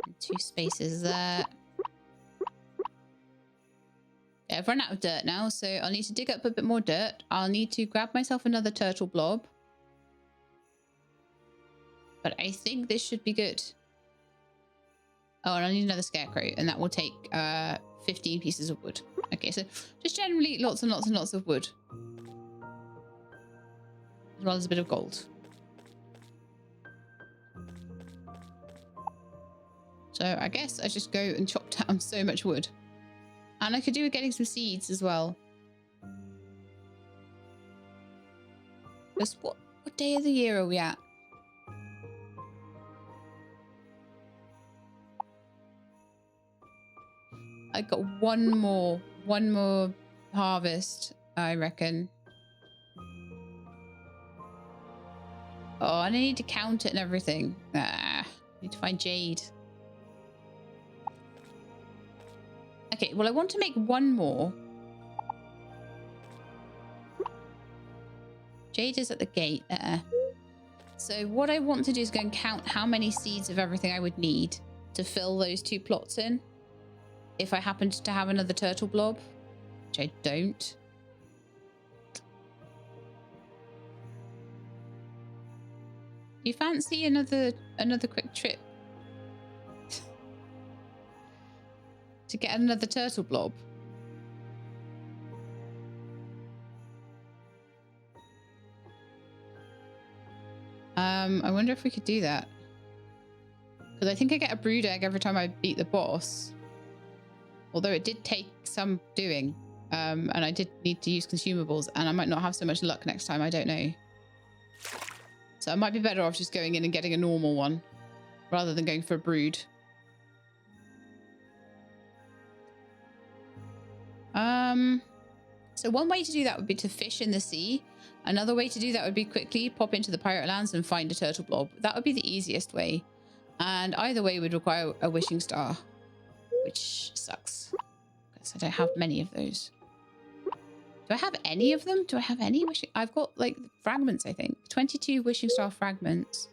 And 2 spaces there. I've run out of dirt now, so I'll need to dig up a bit more dirt. I'll need to grab myself another turtle blob. But I think this should be good. Oh, and I need another scarecrow, and that will take 15 pieces of wood. Okay, so just generally lots and lots and lots of wood. As well as a bit of gold. So I guess I just go and chop down so much wood. And I could do with getting some seeds as well. Because what day of the year are we at? I got one more harvest, I reckon. Oh, and I need to count it and everything. I need to find jade. Okay, well, I want to make one more. Jade is at the gate there. So what I want to do is go and count how many seeds of everything I would need to fill those 2 plots in. If I happened to have another turtle blob, which I don't. Do you fancy another quick trip? To get another turtle blob? I wonder if we could do that. Because I think I get a brood egg every time I beat the boss. Although it did take some doing. And I did need to use consumables. And I might not have so much luck next time. I don't know. So I might be better off just going in and getting a normal one. Rather than going for a brood. So one way to do that would be to fish in the sea. Another way to do that would be quickly pop into the pirate lands and find a turtle blob. That would be the easiest way. And either way would require a wishing star, which sucks because I don't have many of those. Do I have any of them? Do I have any wishing? I've got like fragments, I think. 22 wishing star fragments.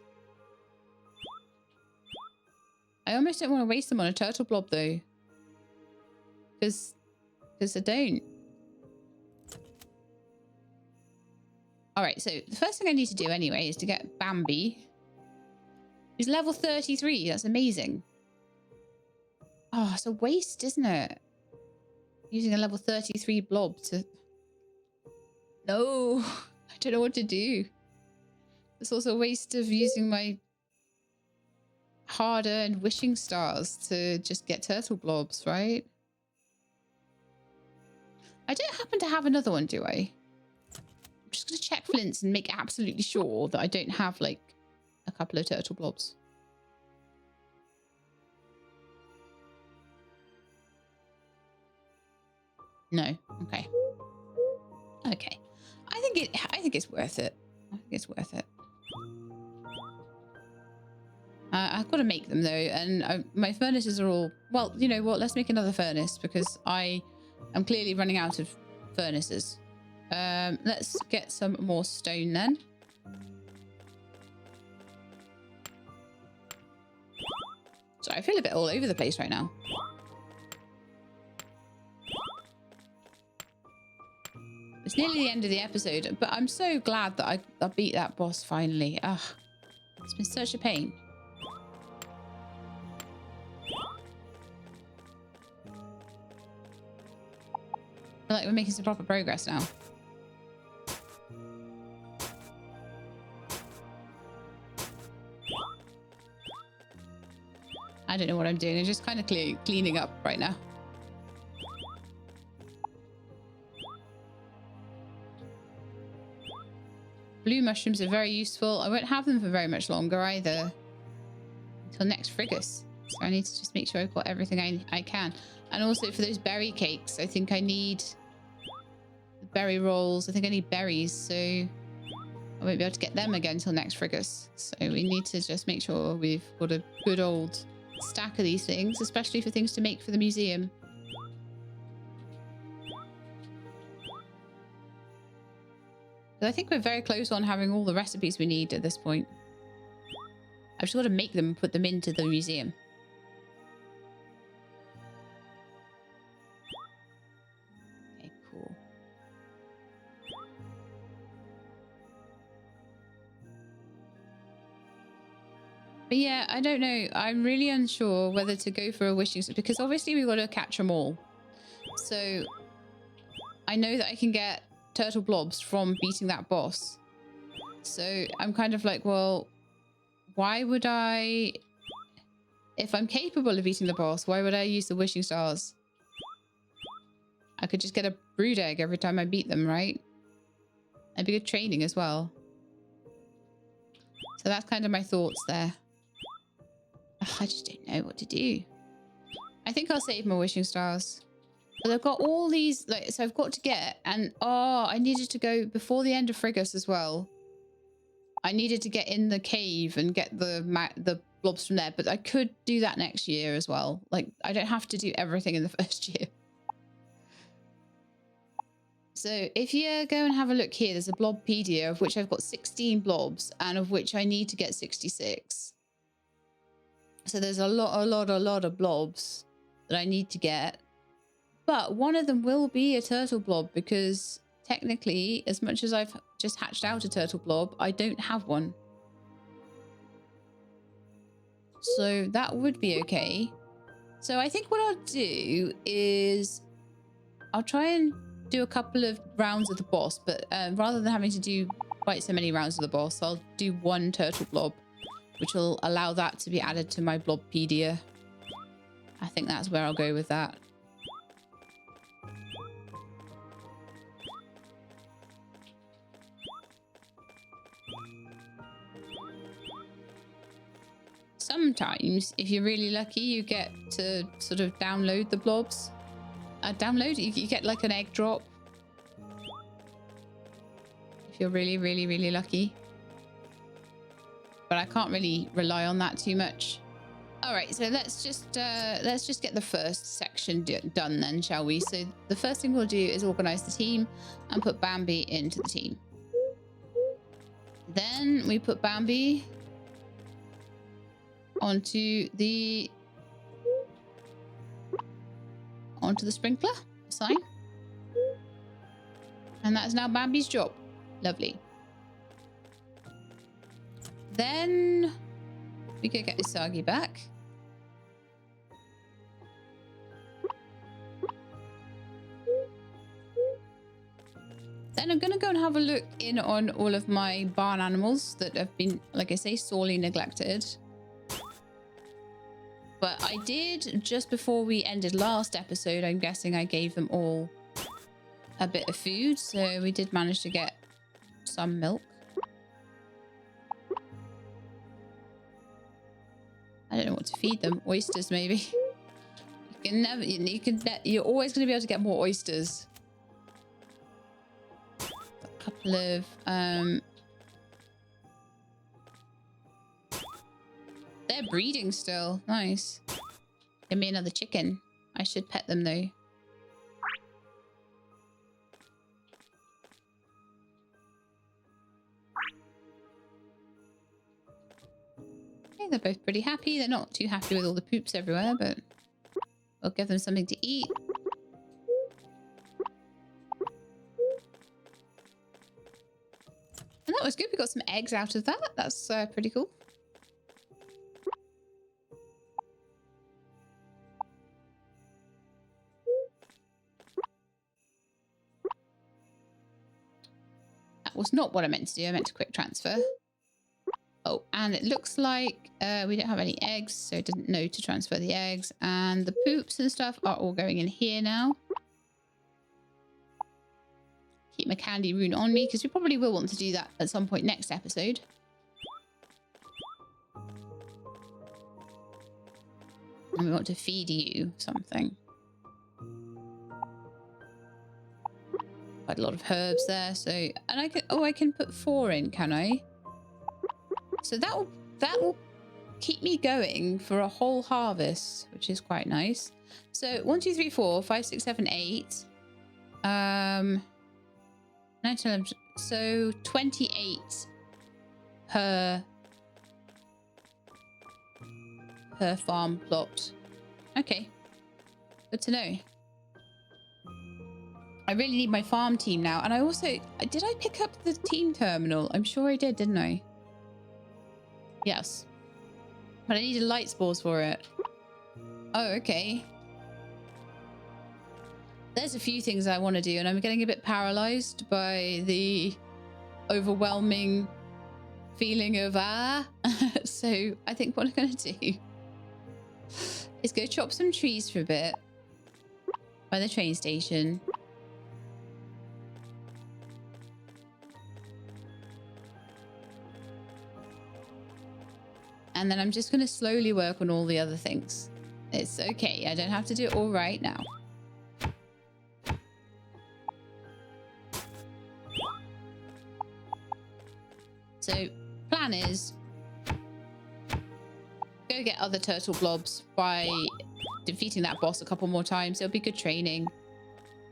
I almost don't want to waste them on a turtle blob though. Because I don't. Alright, so the first thing I need to do anyway is to get Bambi. He's level 33. That's amazing. Oh, it's a waste, isn't it? Using a level 33 blob to... No, I don't know what to do. It's also a waste of using my hard-earned wishing stars to just get turtle blobs, right? I don't happen to have another one, do I? I'm just going to check flints and make absolutely sure that I don't have, like, a couple of turtle blobs. No. Okay. Okay. I think it's worth it. I think it's worth it. I've got to make them though, and my furnaces are all... Well, you know what? Let's make another furnace because I am clearly running out of furnaces. Let's get some more stone then. Sorry, I feel a bit all over the place right now. It's nearly the end of the episode, but I'm so glad that I beat that boss finally. Ugh, it's been such a pain. I feel like we're making some proper progress now. I don't know what I'm doing. I'm just kind of cleaning up right now. Blue mushrooms are very useful. I won't have them for very much longer either. Until next Frigus. So I need to just make sure I've got everything I can. And also for those berry cakes, I think I need berry rolls. I think I need berries, so I won't be able to get them again until next Frigus. So we need to just make sure we've got a good old stack of these things, especially for things to make for the museum. But I think we're very close on having all the recipes we need at this point. I've just got to make them and put them into the museum. Okay, cool. But yeah, I don't know. I'm really unsure whether to go for a wishing star, because obviously we've got to catch them all. So I know that I can get turtle blobs from beating that boss. So I'm kind of like, well, why would I, if I'm capable of beating the boss, why would I use the wishing stars? I could just get a brood egg every time I beat them, right? That'd be good training as well. So that's kind of my thoughts there. Ugh, I just don't know what to do. I think I'll save my wishing stars. But I've got all these, like, so I've got to get, and oh, I needed to go before the end of Frigus as well. I needed to get in the cave and get the blobs from there, but I could do that next year as well. Like, I don't have to do everything in the first year. So if you go and have a look here, there's a blobpedia of which I've got 16 blobs and of which I need to get 66. So there's a lot of blobs that I need to get. But one of them will be a turtle blob, because technically, as much as I've just hatched out a turtle blob, I don't have one. So that would be okay. So I think what I'll do is I'll try and do a couple of rounds of the boss, but rather than having to do quite so many rounds of the boss, I'll do one turtle blob, which will allow that to be added to my blobpedia. I think that's where I'll go with that. Sometimes, if you're really lucky, you get to sort of download the blobs. You get like an egg drop. If you're really lucky. But I can't really rely on that too much. All right, so let's just get the first section done then, shall we? So the first thing we'll do is organize the team and put Bambi into the team. Then we put Bambi onto the sprinkler sign, and that's now Bambi's job. Lovely. Then we could get Usagi back. Then I'm gonna go and have a look in on all of my barn animals that have been, like I say, sorely neglected. But I did, just before we ended last episode, I'm guessing I gave them all a bit of food. So we did manage to get some milk. I don't know what to feed them. Oysters, maybe. You're always going to be able to get more oysters. A couple of, they're breeding still. Nice. Give me another chicken. I should pet them though. Okay, they're both pretty happy. They're not too happy with all the poops everywhere, but we'll give them something to eat. it's good. We got some eggs out of that. That's pretty cool. That was not what I meant to do. I meant to quick transfer. Oh, and it looks like we don't have any eggs, so I didn't know to transfer the eggs. And the poops and stuff are all going in here now. Keep my candy rune on me, because we probably will want to do that at some point next episode. And we want to feed you something. Quite a lot of herbs there, so... And I can... Oh, I can put 4 in, can I? So that will keep me going for a whole harvest, which is quite nice. So 1, 2, 3, 4, 5, 6, 7, 8. 9, 10, 11, so 28 per farm plot. Okay, good to know. I really need my farm team now. And I also... Did I pick up the team terminal? I'm sure I did, didn't I? Yes. But I needed light spores for it. Oh, okay. There's a few things I want to do, and I'm getting a bit paralyzed by the overwhelming feeling of So I think what I'm going to do is go chop some trees for a bit by the train station. And then I'm just going to slowly work on all the other things. It's okay. I don't have to do it all right now. So, plan is go get other turtle blobs by defeating that boss a couple more times. It'll be good training.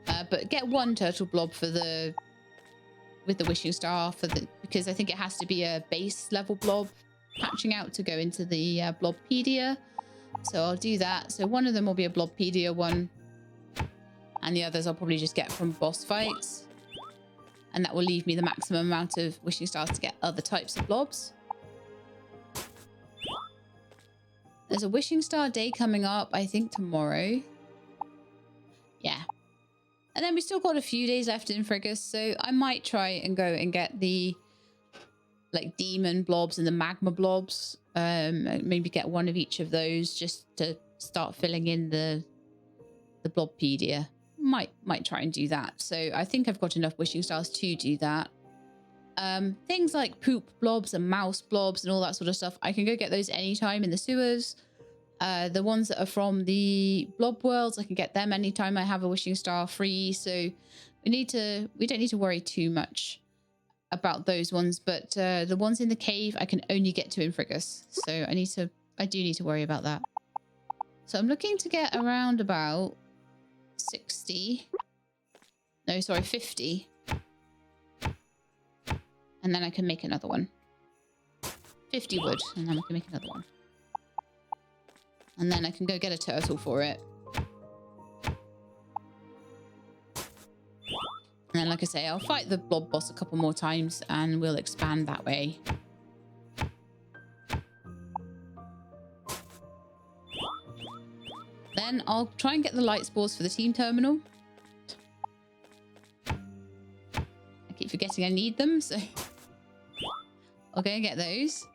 But get 1 turtle blob for with the wishing star because I think it has to be a base level blob hatching out to go into the blobpedia. So I'll do that. So one of them will be a blobpedia one, and the others I'll probably just get from boss fights, and that will leave me the maximum amount of wishing stars to get other types of blobs. There's a wishing star day coming up, I think tomorrow. Yeah. And then we still got a few days left in Frigus, so I might try and go and get the like demon blobs and the magma blobs. Maybe get 1 of each of those just to start filling in the blobpedia. Might try and do that. So I think I've got enough wishing stars to do that. Things like poop blobs and mouse blobs and all that sort of stuff, I can go get those anytime in the sewers. The ones that are from the blob worlds, I can get them anytime I have a wishing star free. So we don't need to worry too much about those ones, but the ones in the cave I can only get to in Frigus, so I do need to worry about that. So I'm looking to get around about 50, and then I can make another one. 50 wood, and then I can make another one, and then I can go get a turtle for it. And then, like I say, I'll fight the blob boss a couple more times and we'll expand that way. Then I'll try and get the light spores for the team terminal. I keep forgetting I need them, so I'll go and get those.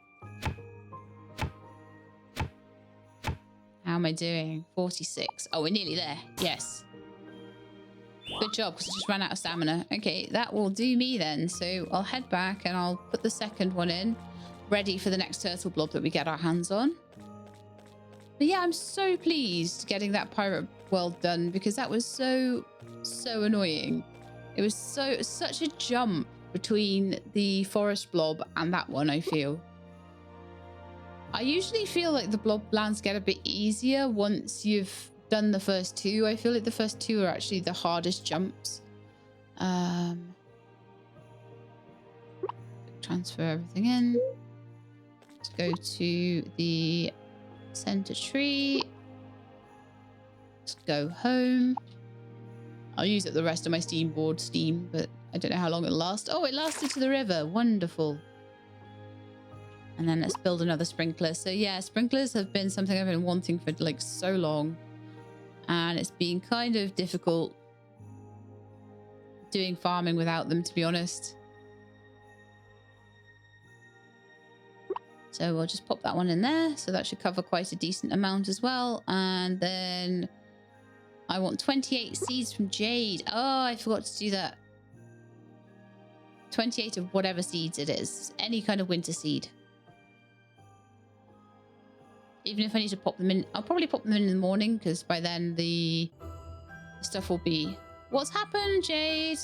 How am I doing? 46. Oh, we're nearly there. Yes. Good job, because I just ran out of stamina. Okay, that will do me then. So I'll head back and I'll put the second one in, ready for the next turtle blob that we get our hands on. But yeah, I'm so pleased getting that pirate world done, because that was so annoying. It was such a jump between the forest blob and that one, I feel. I usually feel like the blob lands get a bit easier once you've done the first 2. I feel like the first 2 are actually the hardest jumps. Transfer everything in. Let's go to the center tree. Let's go home. I'll use up the rest of my steam, but I don't know how long it'll last. Oh, it lasted to the river. Wonderful. And then let's build another sprinkler. So yeah, sprinklers have been something I've been wanting for like so long. And it's been kind of difficult doing farming without them, to be honest. So we'll just pop that one in there. So that should cover quite a decent amount as well. And then I want 28 seeds from Jade. Oh, I forgot to do that. 28 of whatever seeds it is. Any kind of winter seed. Even if I need to pop them in, I'll probably pop them in the morning because by then the stuff will be... What's happened, Jade?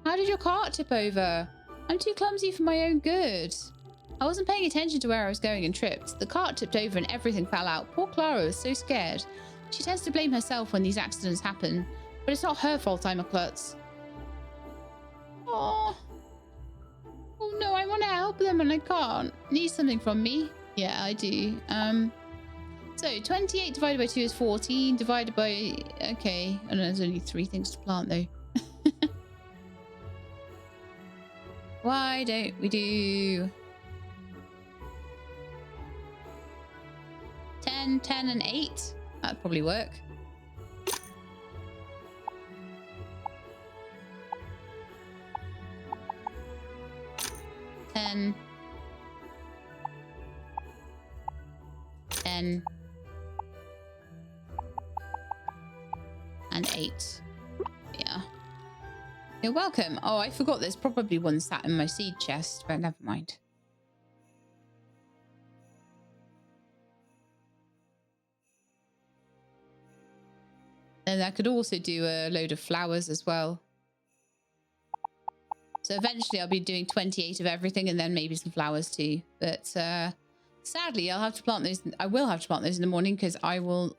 How did your cart tip over? I'm too clumsy for my own good. I wasn't paying attention to where I was going and tripped. The cart tipped over and everything fell out. Poor Clara was so scared. She tends to blame herself when these accidents happen, but it's not her fault I'm a klutz. Oh. Oh no, I want to help them and I can't. Need something from me? Yeah, I do. So 28 divided by 2 is 14. Divided by... Okay. I know there's only 3 things to plant though. Why don't we do 10, 10 and 8? That'd probably work. Ten, 10 and 8. Yeah. You're welcome. Oh, I forgot there's probably one sat in my seed chest, but never mind. Then I could also do a load of flowers as well. So eventually I'll be doing 28 of everything and then maybe some flowers too. But sadly, I'll have to plant those. I will have to plant those in the morning because I will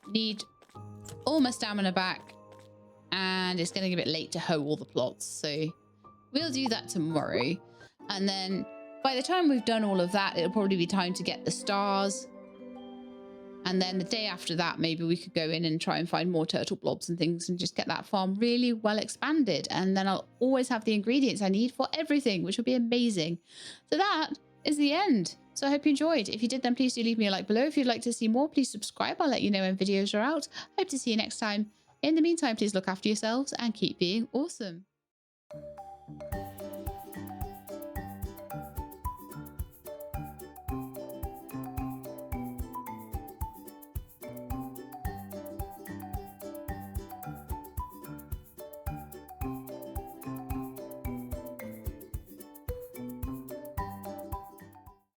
need all my stamina back. And it's getting a bit late to hoe all the plots. So we'll do that tomorrow. And then by the time we've done all of that, it'll probably be time to get the stars. And then the day after that, maybe we could go in and try and find more turtle blobs and things and just get that farm really well expanded. And then I'll always have the ingredients I need for everything, which will be amazing. So that is the end. So I hope you enjoyed. If you did, then please do leave me a like below. If you'd like to see more, please subscribe. I'll let you know when videos are out. Hope to see you next time. In the meantime, please look after yourselves and keep being awesome.